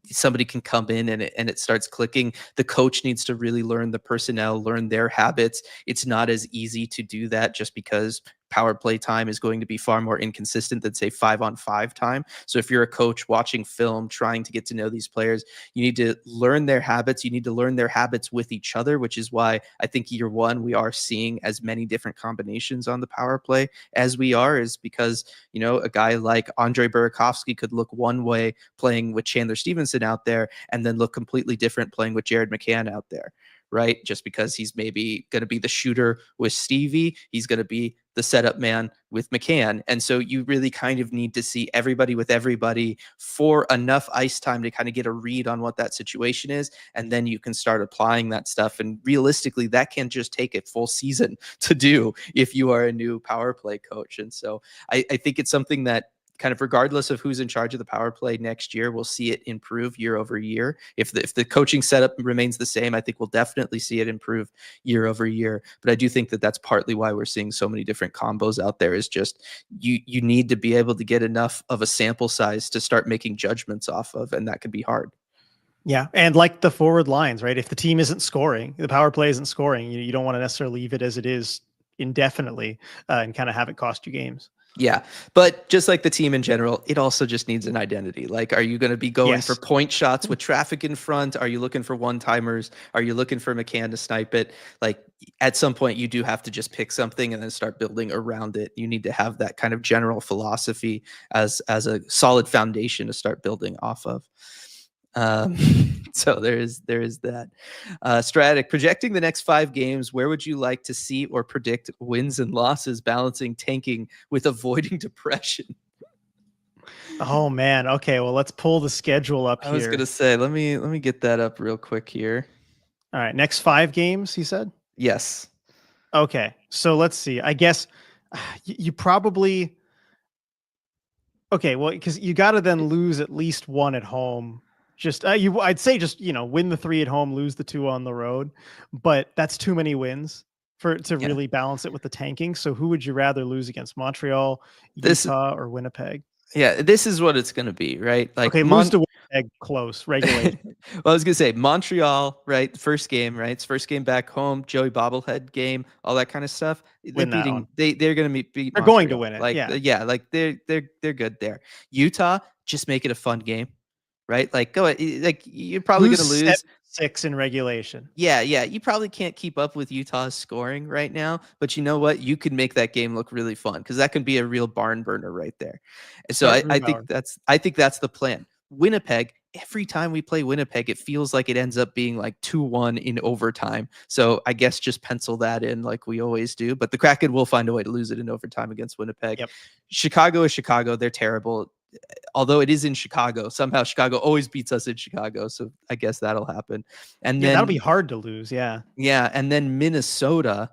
somebody can come in and it starts clicking. The coach needs to really learn the personnel, learn their habits. It's not as easy to do that just because power play time is going to be far more inconsistent than say 5-on-5 time. So if you're a coach watching film, trying to get to know these players, you need to learn their habits. You need to learn their habits with each other, which is why I think year one, we are seeing as many different combinations on the power play as we are, is because, a guy like Andre Burakovsky could look one way playing with Chandler Stevenson out there and then look completely different playing with Jared McCann out there, right? Just because he's maybe going to be the shooter with Stevie, he's going to be the setup man with McCann. And so you really kind of need to see everybody with everybody for enough ice time to kind of get a read on what that situation is. And then you can start applying that stuff. And realistically, that can just take a full season to do if you are a new power play coach. And so I think it's something that, kind of regardless of who's in charge of the power play next year, we'll see it improve year over year. If the coaching setup remains the same, I think we'll definitely see it improve year over year. But I do think that that's partly why we're seeing so many different combos out there, is just you need to be able to get enough of a sample size to start making judgments off of, and that can be hard. Yeah. And like the forward lines, right? If the team isn't scoring, the power play isn't scoring, you don't want to necessarily leave it as it is indefinitely and kind of have it cost you games. Yeah, but just like the team in general, it also just needs an identity. Like, are you going to be going for point shots with traffic in front? Are you looking for one-timers? Are you looking for McCann to snipe it? Like, at some point, you do have to just pick something and then start building around it. You need to have that kind of general philosophy as a solid foundation to start building off of. So there is that. Stratic, projecting the next 5 games, where would you like to see or predict wins and losses, balancing tanking with avoiding depression? Oh man. Okay. Well, let's pull the schedule up here. I was gonna say, let me get that up real quick here. All right. Next 5 games, he said? Yes. Okay. So let's see. I guess you probably. Okay. Well, because you got to then lose at least 1 at home. I'd say just win the 3 at home, lose the 2 on the road, but that's too many wins to really balance it with the tanking. So who would you rather lose against, Montreal, Utah, or Winnipeg? Yeah, this is what it's going to be, right? Like, okay, lose to Winnipeg, close regulation. Well, I was going to say Montreal, right? First game, right? It's first game back home, Joey bobblehead game, all that kind of stuff. They're going to beat. They're Montreal. Going to win it. Like, like they're good there. Utah, just make it a fun game. Right? Like, go ahead. Like, you're probably going to lose 6 in regulation. Yeah. You probably can't keep up with Utah's scoring right now, but you know what? You could make that game look really fun, because that can be a real barn burner right there. And so I think that's the plan. Winnipeg, every time we play Winnipeg, it feels like it ends up being like 2-1 in overtime. So I guess just pencil that in like we always do. But the Kraken will find a way to lose it in overtime against Winnipeg. Yep. Chicago is Chicago. They're terrible. Although it is in Chicago, somehow Chicago always beats us in Chicago. So I guess that'll happen. And then that'll be hard to lose. Yeah. Yeah. And then Minnesota.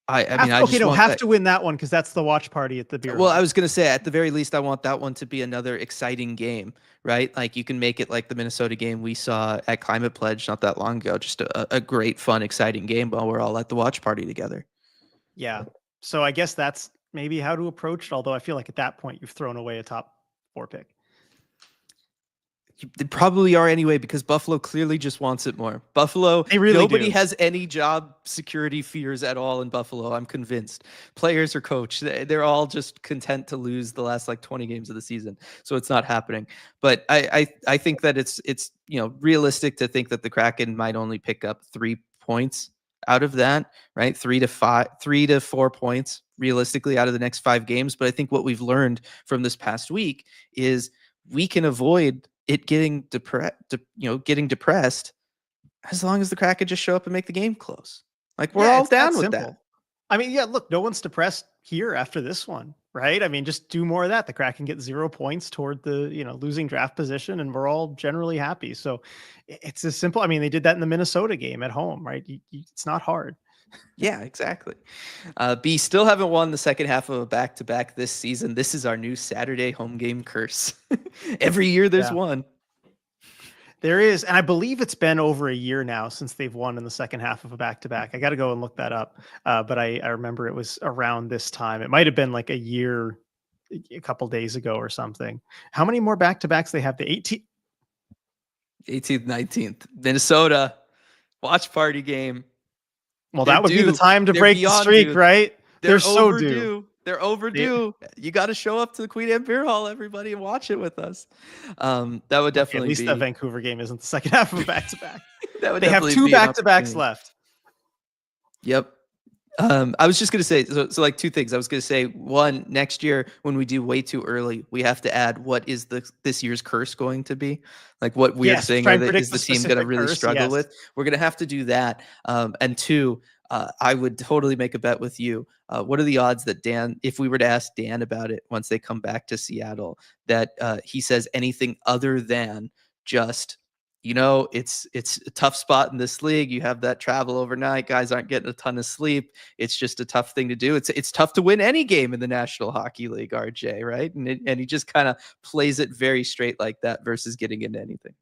I have to win that one, because that's the watch party at the beer. Well, I was going to say, at the very least, I want that one to be another exciting game, right? Like, you can make it like the Minnesota game we saw at Climate Pledge not that long ago. Just a great, fun, exciting game while we're all at the watch party together. Yeah. So I guess that's maybe how to approach it. Although I feel like at that point you've thrown away a top 4 pick. They probably are anyway, because Buffalo clearly just wants it more. Buffalo, nobody has any job security fears at all in Buffalo. I'm convinced. Players or coach, they're all just content to lose the last like 20 games of the season. So it's not happening. But I think that it's realistic to think that the Kraken might only pick up 3 points out of that, right? 3 to 4 points realistically out of the next 5 games. But I think what we've learned from this past week is we can avoid it getting depressed as long as the Kraken just show up and make the game close. Like, we're all down with that. I mean, look, no one's depressed here after this one, right? I mean, just do more of that. The Kraken get 0 points toward the, losing draft position, and we're all generally happy. So it's as simple. I mean, they did that in the Minnesota game at home, right? It's not hard. Yeah, exactly. B, still haven't won the second half of a back-to-back this season. This is our new Saturday home game curse. Every year there's one. There is, and I believe it's been over a year now since they've won in the second half of a back-to-back. I got to go and look that up, but I remember it was around this time. It might have been like a year, a couple days ago or something. How many more back-to-backs they have? The 18th, 19th. Minnesota watch party game. Well, that would be the time to break the streak, right? They're so due. overdue. They're overdue. You got to show up to the Queen Anne Beer Hall, everybody, and watch it with us. That would Okay, at definitely least that be Vancouver game isn't the second half of a back-to-back. that would They have definitely two be an back-to-backs opportunity. left. Yep. I was just gonna say so like two things. I was gonna say one, next year when we do way too early, we have to add what is this year's curse going to be? Like what weird Yes, thing try and is predict the the team gonna specific really curse. struggle Yes. with? We're gonna have to do that. And two, I would totally make a bet with you. What are the odds that Dan, if we were to ask Dan about it once they come back to Seattle, that he says anything other than just it's a tough spot in this league. You have that travel overnight. Guys aren't getting a ton of sleep. It's just a tough thing to do. It's tough to win any game in the National Hockey League, RJ, right? And he just kind of plays it very straight like that versus getting into anything.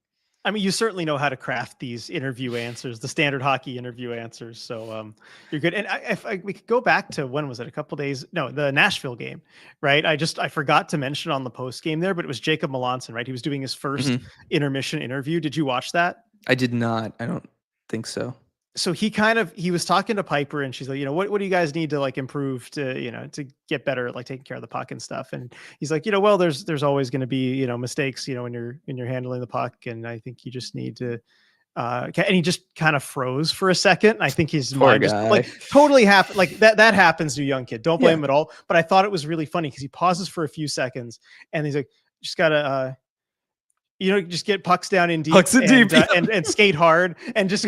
I mean, you certainly know how to craft these interview answers, the standard hockey interview answers. So you're good. And we could go back to, when was it? A couple days? No, the Nashville game, right? I forgot to mention on the post game there, but it was Jacob Melanson, right? He was doing his first intermission interview. Did you watch that? I did not. I don't think so. So he was talking to Piper, and she's like, what do you guys need to like improve to, to get better at like taking care of the puck and stuff? And he's like, well, there's always going to be, mistakes, when you're handling the puck. And I think you just need to, and he just kind of froze for a second. I think his Poor mind guy. just like totally happened. Like that happens to a young kid. Don't blame him at all. But I thought it was really funny because he pauses for a few seconds and he's like, just gotta, just get pucks down in deep, and skate hard, and just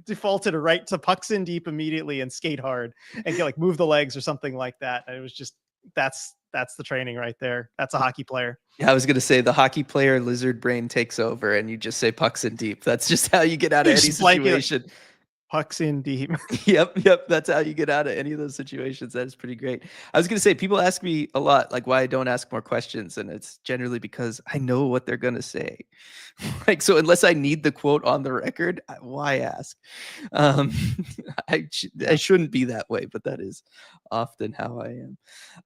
default it right to pucks in deep immediately and skate hard and get like move the legs or something like that. And it was just that's the training right there. That's a hockey player. Yeah, I was gonna say the hockey player lizard brain takes over, and you just say pucks in deep. That's just how you get out of any situation. Pucks in deep. Yep. That's how you get out of any of those situations. That is pretty great. I was going to say, people ask me a lot, like why I don't ask more questions. And it's generally because I know what they're going to say. Like, so unless I need the quote on the record, why ask? I shouldn't be that way, but that is often how I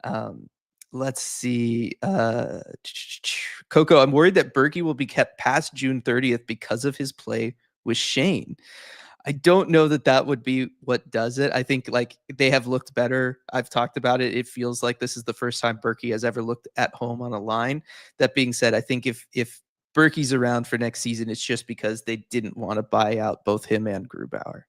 am. Let's see. Coco, I'm worried that Berkey will be kept past June 30th because of his play with Shane. I don't know that would be what does it. I think like they have looked better. I've talked about it. It feels like this is the first time Berkey has ever looked at home on a line. That being said, I think if Berkey's around for next season, it's just because they didn't want to buy out both him and Grubauer.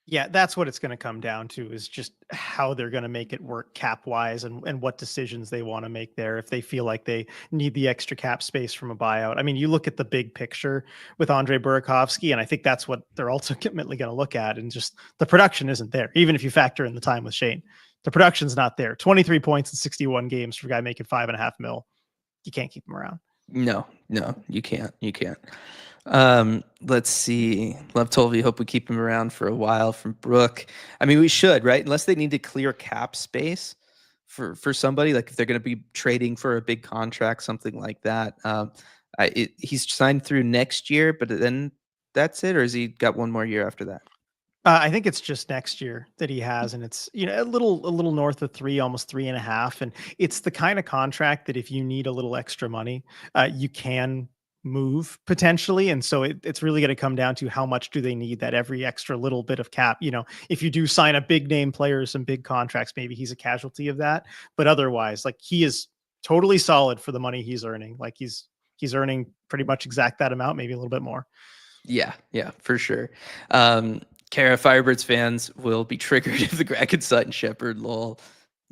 Yeah, that's what it's going to come down to, is just how they're going to make it work cap wise and what decisions they want to make there. If they feel like they need the extra cap space from a buyout. I mean, you look at the big picture with Andre Burakovsky, and I think that's what they're ultimately going to look at. And just the production isn't there. Even if you factor in the time with Shane, the production's not there. 23 points in 61 games for a guy making $5.5 million. You can't keep him around. No, you can't. Let's see. Love Tolvi, hope we keep him around for a while from Brooke. I mean, we should, right? Unless they need to clear cap space for somebody, like if they're going to be trading for a big contract, something like that. He's signed through next year, but then that's it, or has he got one more year after that? I think it's just next year that he has, and it's a little north of 3, almost 3.5, and it's the kind of contract that if you need a little extra money, you can move potentially. And so it's really going to come down to how much do they need that every extra little bit of cap. If you do sign a big name player, some big contracts, maybe he's a casualty of that. But otherwise, like, he is totally solid for the money he's earning. Like he's earning pretty much exact that amount, maybe a little bit more. Yeah, for sure. Kara, Firebirds fans will be triggered if the Kraken Sutton Shepherd, lol.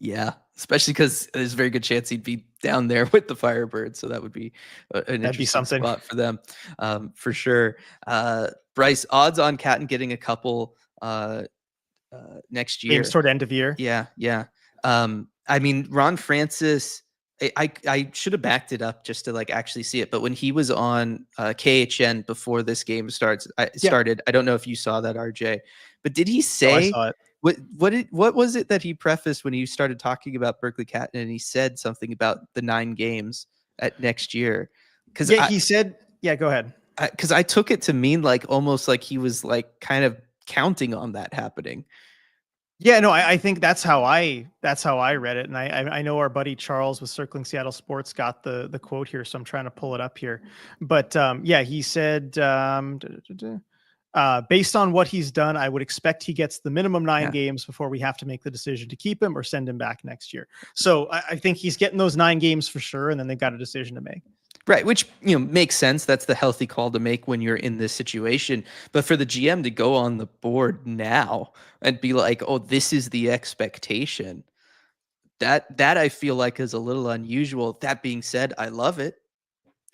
Yeah, especially because there's a very good chance he'd be down there with the Firebirds, so that would be an interesting spot for them, for sure. Bryce, odds on Catton getting a couple next year. Games toward end of year. Yeah. I mean, Ron Francis, I should have backed it up just to like actually see it, but when he was on KHN before this game started, I don't know if you saw that, RJ, but did he say? Oh, I saw it. What was it that he prefaced when he started talking about Berkeley Catton, and he said something about the 9 games at next year? Because he said, go ahead. Because I took it to mean like almost like he was like kind of counting on that happening. Yeah, no, I think that's how I read it, and I know our buddy Charles with Circling Seattle Sports got the quote here, so I'm trying to pull it up here. But he said, Based on what he's done, I would expect he gets the minimum 9 Yeah. games before we have to make the decision to keep him or send him back next year. So I think he's getting those 9 games for sure, and then they've got a decision to make. Right, which makes sense. That's the healthy call to make when you're in this situation. But for the GM to go on the board now and be like, "Oh, this is the expectation," that I feel like is a little unusual. That being said, I love it.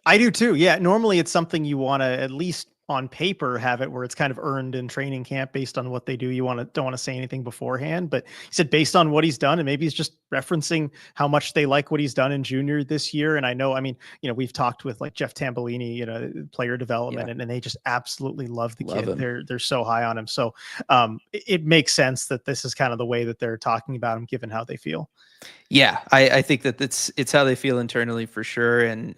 I do too. Yeah. Normally it's something you want to at least on paper have it where it's kind of earned in training camp based on what they do. You don't want to say anything beforehand, but he said based on what he's done, and maybe he's just referencing how much they like what he's done in junior this year. And I know, I mean, we've talked with like Jeff Tambellini, player development, and they just absolutely love the kid. Him. They're so high on him. So it makes sense that this is kind of the way that they're talking about him, given how they feel. Yeah, I think that it's how they feel internally for sure, and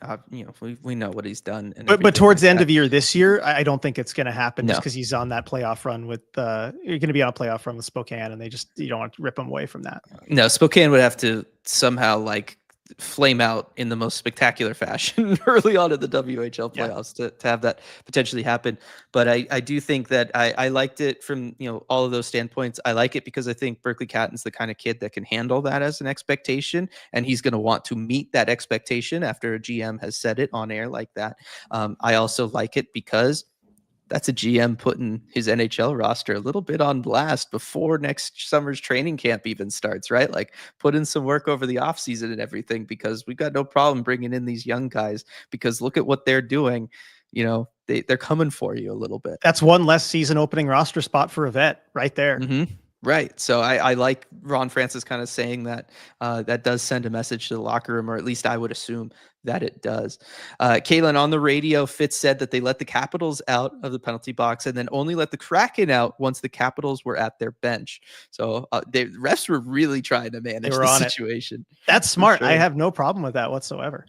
we know what he's done. And but towards the end of year this year, I don't think it's going to happen just No. because he's on that playoff run with you're going to be on a playoff run with Spokane, and you don't want to rip him away from that. No, Spokane would have to somehow like flame out in the most spectacular fashion early on in the WHL playoffs to have that potentially happen. But I do think that I liked it from all of those standpoints. I like it because I think Berkeley Catton's the kind of kid that can handle that as an expectation, and he's going to want to meet that expectation after a GM has said it on air like that. I also like it because that's a GM putting his NHL roster a little bit on blast before next summer's training camp even starts, right? Like put in some work over the offseason and everything, because we've got no problem bringing in these young guys, because look at what they're doing. They're coming for you a little bit. That's one less season opening roster spot for a vet right there. Mm-hmm. Right. So I like Ron Francis kind of saying that that does send a message to the locker room, or at least I would assume that it does. Caitlin, on the radio, Fitz said that they let the Capitals out of the penalty box and then only let the Kraken out once the Capitals were at their bench. So the refs were really trying to manage the situation. That's smart. Sure. I have no problem with that whatsoever.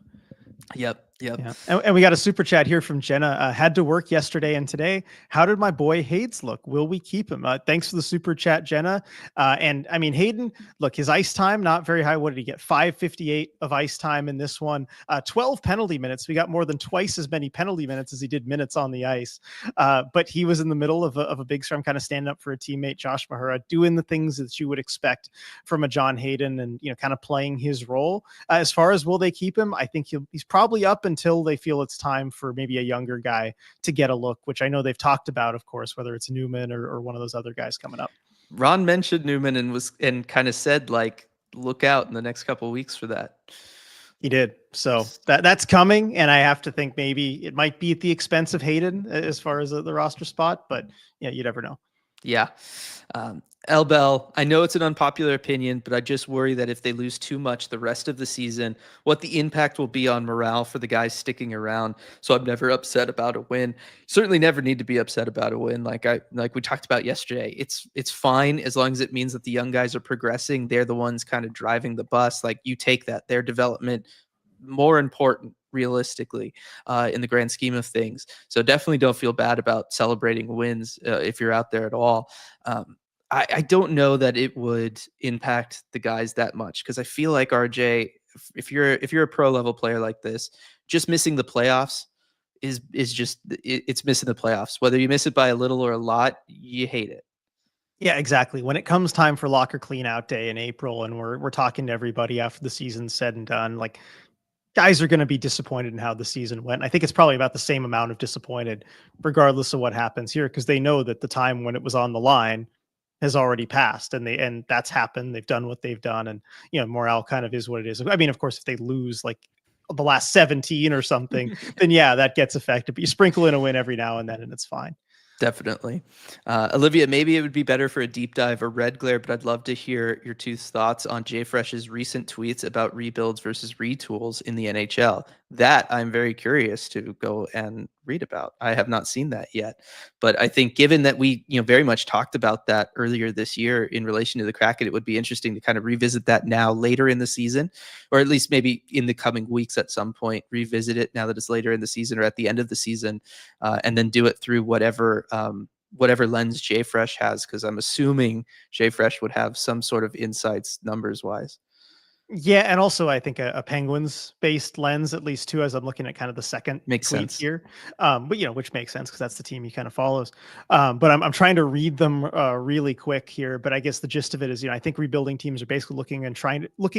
Yep. Yeah. And we got a super chat here from Jenna. Had to work yesterday and today. How did my boy Hayes look? Will we keep him? Thanks for the super chat, Jenna. And I mean, Hayden, look, his ice time, not very high. What did he get? 5:58 of ice time in this one. 12 penalty minutes. We got more than twice as many penalty minutes as he did minutes on the ice. But he was in the middle of a big scrum, kind of standing up for a teammate, Josh Mahura, doing the things that you would expect from a John Hayden, and kind of playing his role. As far as will they keep him, I think he's probably up until they feel it's time for maybe a younger guy to get a look, which I know they've talked about, of course, whether it's Newman or one of those other guys coming up. Ron mentioned Newman and kind of said, like, look out in the next couple of weeks for that. He did. So that's coming. And I have to think maybe it might be at the expense of Hayden as far as the roster spot, but yeah, you never know. Yeah. Bell, I know it's an unpopular opinion, but I just worry that if they lose too much the rest of the season, what the impact will be on morale for the guys sticking around. So I'm never upset about a win. Certainly never need to be upset about a win. Like we talked about yesterday, it's fine as long as it means that the young guys are progressing. They're the ones kind of driving the bus. Like, you take that, their development more important realistically in the grand scheme of things. So definitely don't feel bad about celebrating wins if you're out there at all. I don't know that it would impact the guys that much, because I feel like, RJ, if you're a pro level player like this, just missing the playoffs is just it's missing the playoffs. Whether you miss it by a little or a lot, you hate it. Yeah, exactly. When it comes time for locker clean out day in April, and we're talking to everybody after the season's said and done, like, guys are going to be disappointed in how the season went. I think it's probably about the same amount of disappointed, regardless of what happens here, because they know that the time when it was on the line has already passed, and that's happened. They've done what they've done, and morale kind of is what it is. I mean, of course, if they lose like the last 17 or something, then yeah, that gets affected. But you sprinkle in a win every now and then, and it's fine. Definitely. Olivia, maybe it would be better for a deep dive or red glare, but I'd love to hear your two thoughts on JFresh's recent tweets about rebuilds versus retools in the NHL. That I'm very curious to go and read about. I have not seen that yet, but I think given that we very much talked about that earlier this year in relation to the Kraken, it would be interesting to kind of revisit that now later in the season, or at least maybe in the coming weeks at some point, revisit it now that it's later in the season or at the end of the season, and then do it through whatever lens JFresh has, because I'm assuming JFresh would have some sort of insights numbers wise. Yeah, and also I think a Penguins based lens, at least too, as I'm looking at kind of the second Makes tweet sense. here. But which makes sense because that's the team he kind of follows. But I'm trying to read them really quick here. But I guess the gist of it is, I think rebuilding teams are basically looking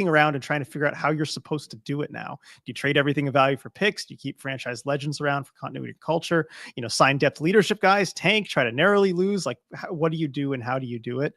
around and trying to figure out how you're supposed to do it now. Do you trade everything of value for picks? Do you keep franchise legends around for continuity of culture? Sign depth leadership guys, tank, try to narrowly lose. Like, what do you do and how do you do it?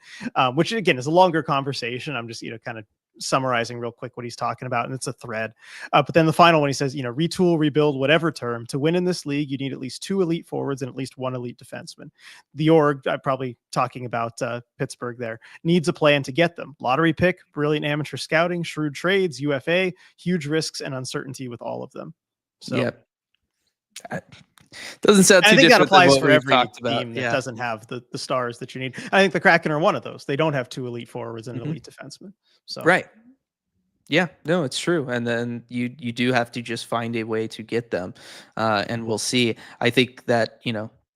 Which again is a longer conversation. I'm just kind of summarizing real quick what he's talking about, and it's a thread. But then the final one, he says, retool, rebuild, whatever term. To win in this league, you need at least 2 elite forwards and at least 1 elite defenseman. The org, I'm probably talking about Pittsburgh there, needs a plan to get them. Lottery pick, brilliant amateur scouting, shrewd trades, UFA, huge risks and uncertainty with all of them. So Yep. Doesn't sound and I too think that different than applies what for we've every talked about. team that Yeah. doesn't have the stars that you need. I think the Kraken are one of those. They don't have 2 elite forwards and an Mhm. elite defenseman. So Right. Yeah, no, it's true, and then you do have to just find a way to get them, and we'll see. I think that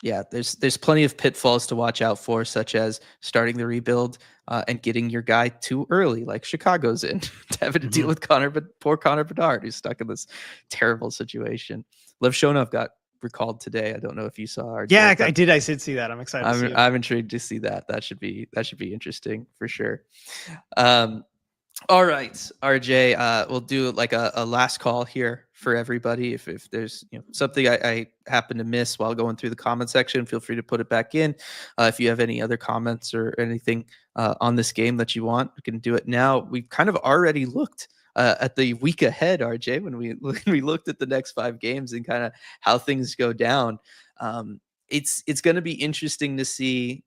yeah, there's plenty of pitfalls to watch out for, such as starting the rebuild and getting your guy too early, like Chicago's in, to having to deal mhm. with poor Connor Bedard, who's stuck in this terrible situation. Lev Shonov got recalled today. I don't know if you saw Yeah, RJ, I but did. I did see that. I'm excited to see it. I'm intrigued to see that. That should be interesting for sure. Um, all right, RJ, we'll do like a last call here for everybody. If there's something I happen to miss while going through the comment section, feel free to put it back in. If you have any other comments or anything on this game that you want, we can do it now. We've kind of already looked at the week ahead, RJ, when we when we looked at the next 5 games and kind of how things go down. Um, it's going to be interesting to see,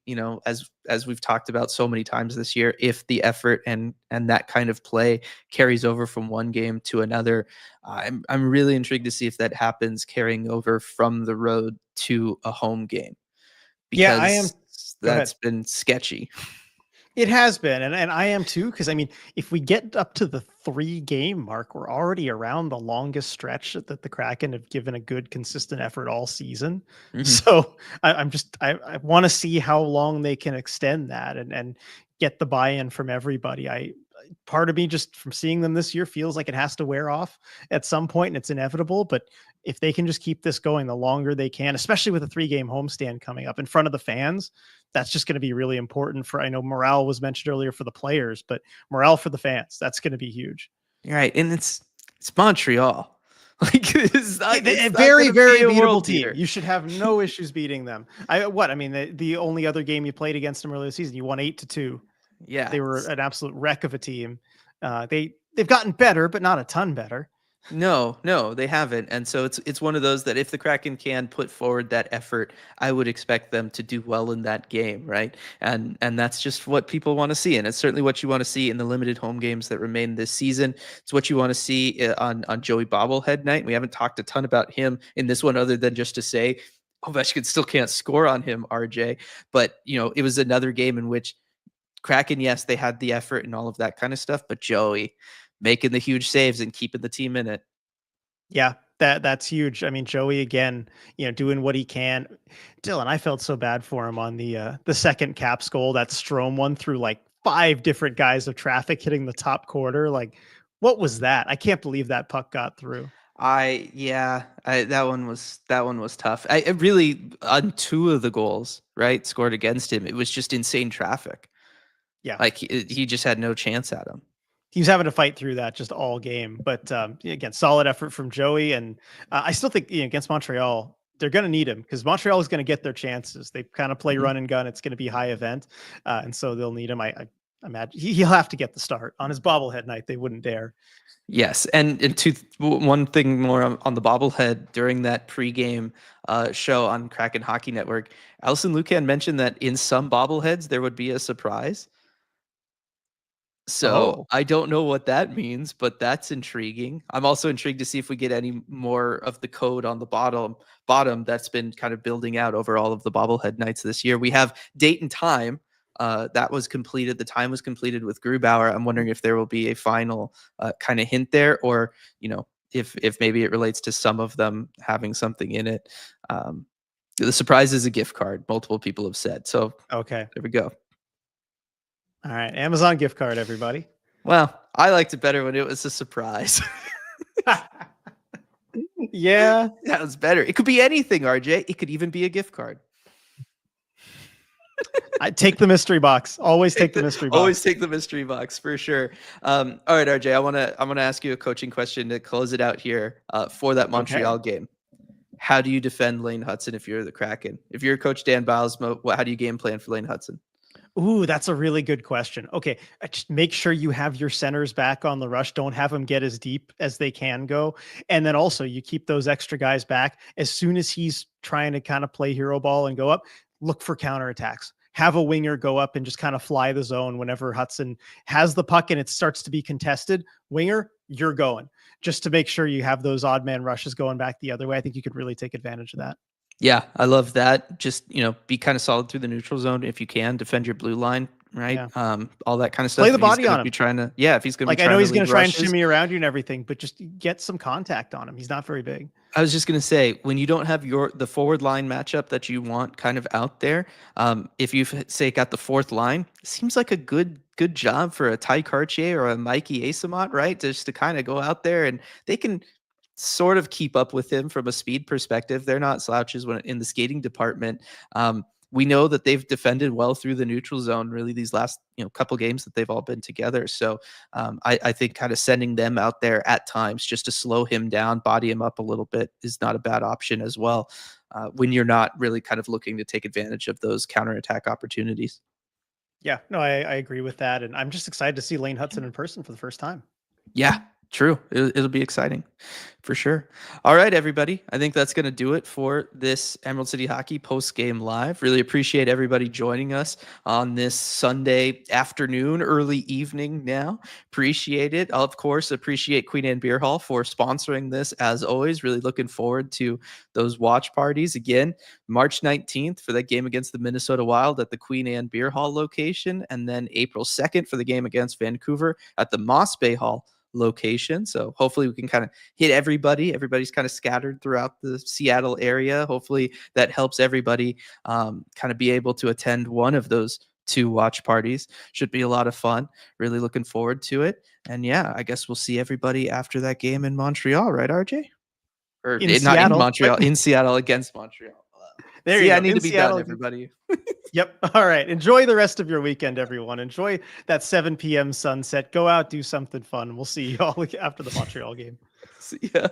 as we've talked about so many times this year, if the effort and that kind of play carries over from one game to another. I'm really intrigued to see if that happens carrying over from the road to a home game, Yeah, I am. because Go ahead. that's been sketchy. It has been, and I am too. Because I mean, if we get up to the 3 game mark, we're already around the longest stretch that the Kraken have given a good, consistent effort all season. Mhm. So I want to see how long they can extend that and get the buy-in from everybody. Part of me just from seeing them this year feels like it has to wear off at some point, and it's inevitable. But if they can just keep this going the longer they can, especially with a 3 game homestand coming up in front of the fans, that's just going to be really important for, I know morale was mentioned earlier for the players, but morale for the fans, that's going to be huge. You're right, and it's Montreal. Like A it's not very, going to be very a beatable world team. beater. You should have no issues beating them. I mean, the only other game you played against them earlier this season, you won 8-2. Yeah. They were an absolute wreck of a team. They've gotten better, but not a ton better. No, no, they haven't. And so it's one of those that if the Kraken can put forward that effort, I would expect them to do well in that game, right? And that's just what people want to see. And it's certainly what you want to see in the limited home games that remain this season. It's what you want to see on Joey Bobblehead night. We haven't talked a ton about him in this one other than just to say Ovechkin still can't score on him, RJ. But it was another game in which Kraken, yes, they had the effort and all of that kind of stuff, but Joey making the huge saves and keeping the team in it. Yeah, that's huge. I mean, Joey again, doing what he can. Dylan, I felt so bad for him on the second Caps goal, that Strome one through like 5 different guys of traffic hitting the top quarter. Like, what was that? I can't believe that puck got through. That one was tough. I really, on 2 of the goals, right, scored against him, it was just insane traffic. Yeah. Like he just had no chance at him. He was having to fight through that just all game. But again, solid effort from Joey. And I still think against Montreal, they're going to need him because Montreal is going to get their chances. They kind of play Mhm. run and gun. It's going to be high event. And so they'll need him. I imagine he'll have to get the start on his bobblehead night. They wouldn't dare. Yes, and one thing more on the bobblehead during that pregame show on Kraken Hockey Network, Alison Lucan mentioned that in some bobbleheads there would be a surprise. So Oh, I don't know what that means, but that's intriguing. I'm also intrigued to see if we get any more of the code on the bottom that's been kind of building out over all of the bobblehead nights this year. We have date and time. That was completed. The time was completed with Grubauer. I'm wondering if there will be a final kind of hint there, or if maybe it relates to some of them having something in it. The surprise is a gift card. Multiple people have said. So okay. there we go. All right. Amazon gift card, everybody. Well, I liked it better when it was a surprise. Yeah. That was better. It could be anything, RJ. It could even be a gift card. I take the mystery box. Always take the mystery box. Always take the mystery box for sure. All right, RJ. I'm gonna ask you a coaching question to close it out here for that Montreal game. How do you defend Lane Hudson if you're the Kraken? If you're Coach Dan Bilesma, how do you game plan for Lane Hudson? Ooh, that's a really good question. Okay, just make sure you have your centers back on the rush. Don't have them get as deep as they can go. And then also you keep those extra guys back. As soon as he's trying to kind of play hero ball and go up, look for counterattacks. Have a winger go up and just kind of fly the zone whenever Hudson has the puck and it starts to be contested. Winger, you're going. Just to make sure you have those odd man rushes going back the other way. I think you could really take advantage of that. Yeah, I love that. Just, be kind of solid through the neutral zone if you can. Defend your blue line, right? Yeah. All that kind of stuff. Play the body on him. If he's going to be I know he's going to try and rushes, shimmy around you and everything, but just get some contact on him. He's not very big. I was just going to say, when you don't have the forward line matchup that you want kind of out there, if you say got the fourth line, it seems like a good job for a Ty Cartier or a Mikey Asamot, right? Just to kind of go out there and they can sort of keep up with him from a speed perspective. They're not slouches when in the skating department. We know that they've defended well through the neutral zone, really these last couple games that they've all been together. So I think kind of sending them out there at times just to slow him down, body him up a little bit is not a bad option as well when you're not really kind of looking to take advantage of those counterattack opportunities. Yeah, no, I agree with that. And I'm just excited to see Lane Hudson in person for the first time. Yeah, true. It'll be exciting for sure. All right, everybody. I think that's going to do it for this Emerald City Hockey post-game live. Really appreciate everybody joining us on this Sunday afternoon, early evening now. Appreciate it. I'll, of course, appreciate Queen Anne Beer Hall for sponsoring this as always. Really looking forward to those watch parties. Again, March 19th for that game against the Minnesota Wild at the Queen Anne Beer Hall location, and then April 2nd for the game against Vancouver at the Moss Bay Hall location. So hopefully we can kind of hit everybody. Everybody's kind of scattered throughout the Seattle area. Hopefully that helps everybody kind of be able to attend one of those two watch parties. Should be a lot of fun. Really looking forward to it. And yeah, I guess we'll see everybody after that game in Montreal, right, RJ? Or in not Seattle, in Montreal, in Seattle against Montreal. There you go. I need in to be Seattle, done, everybody. Yep. All right. Enjoy the rest of your weekend, everyone. Enjoy that 7 p.m. sunset. Go out, do something fun. We'll see you all after the Montreal game. See ya.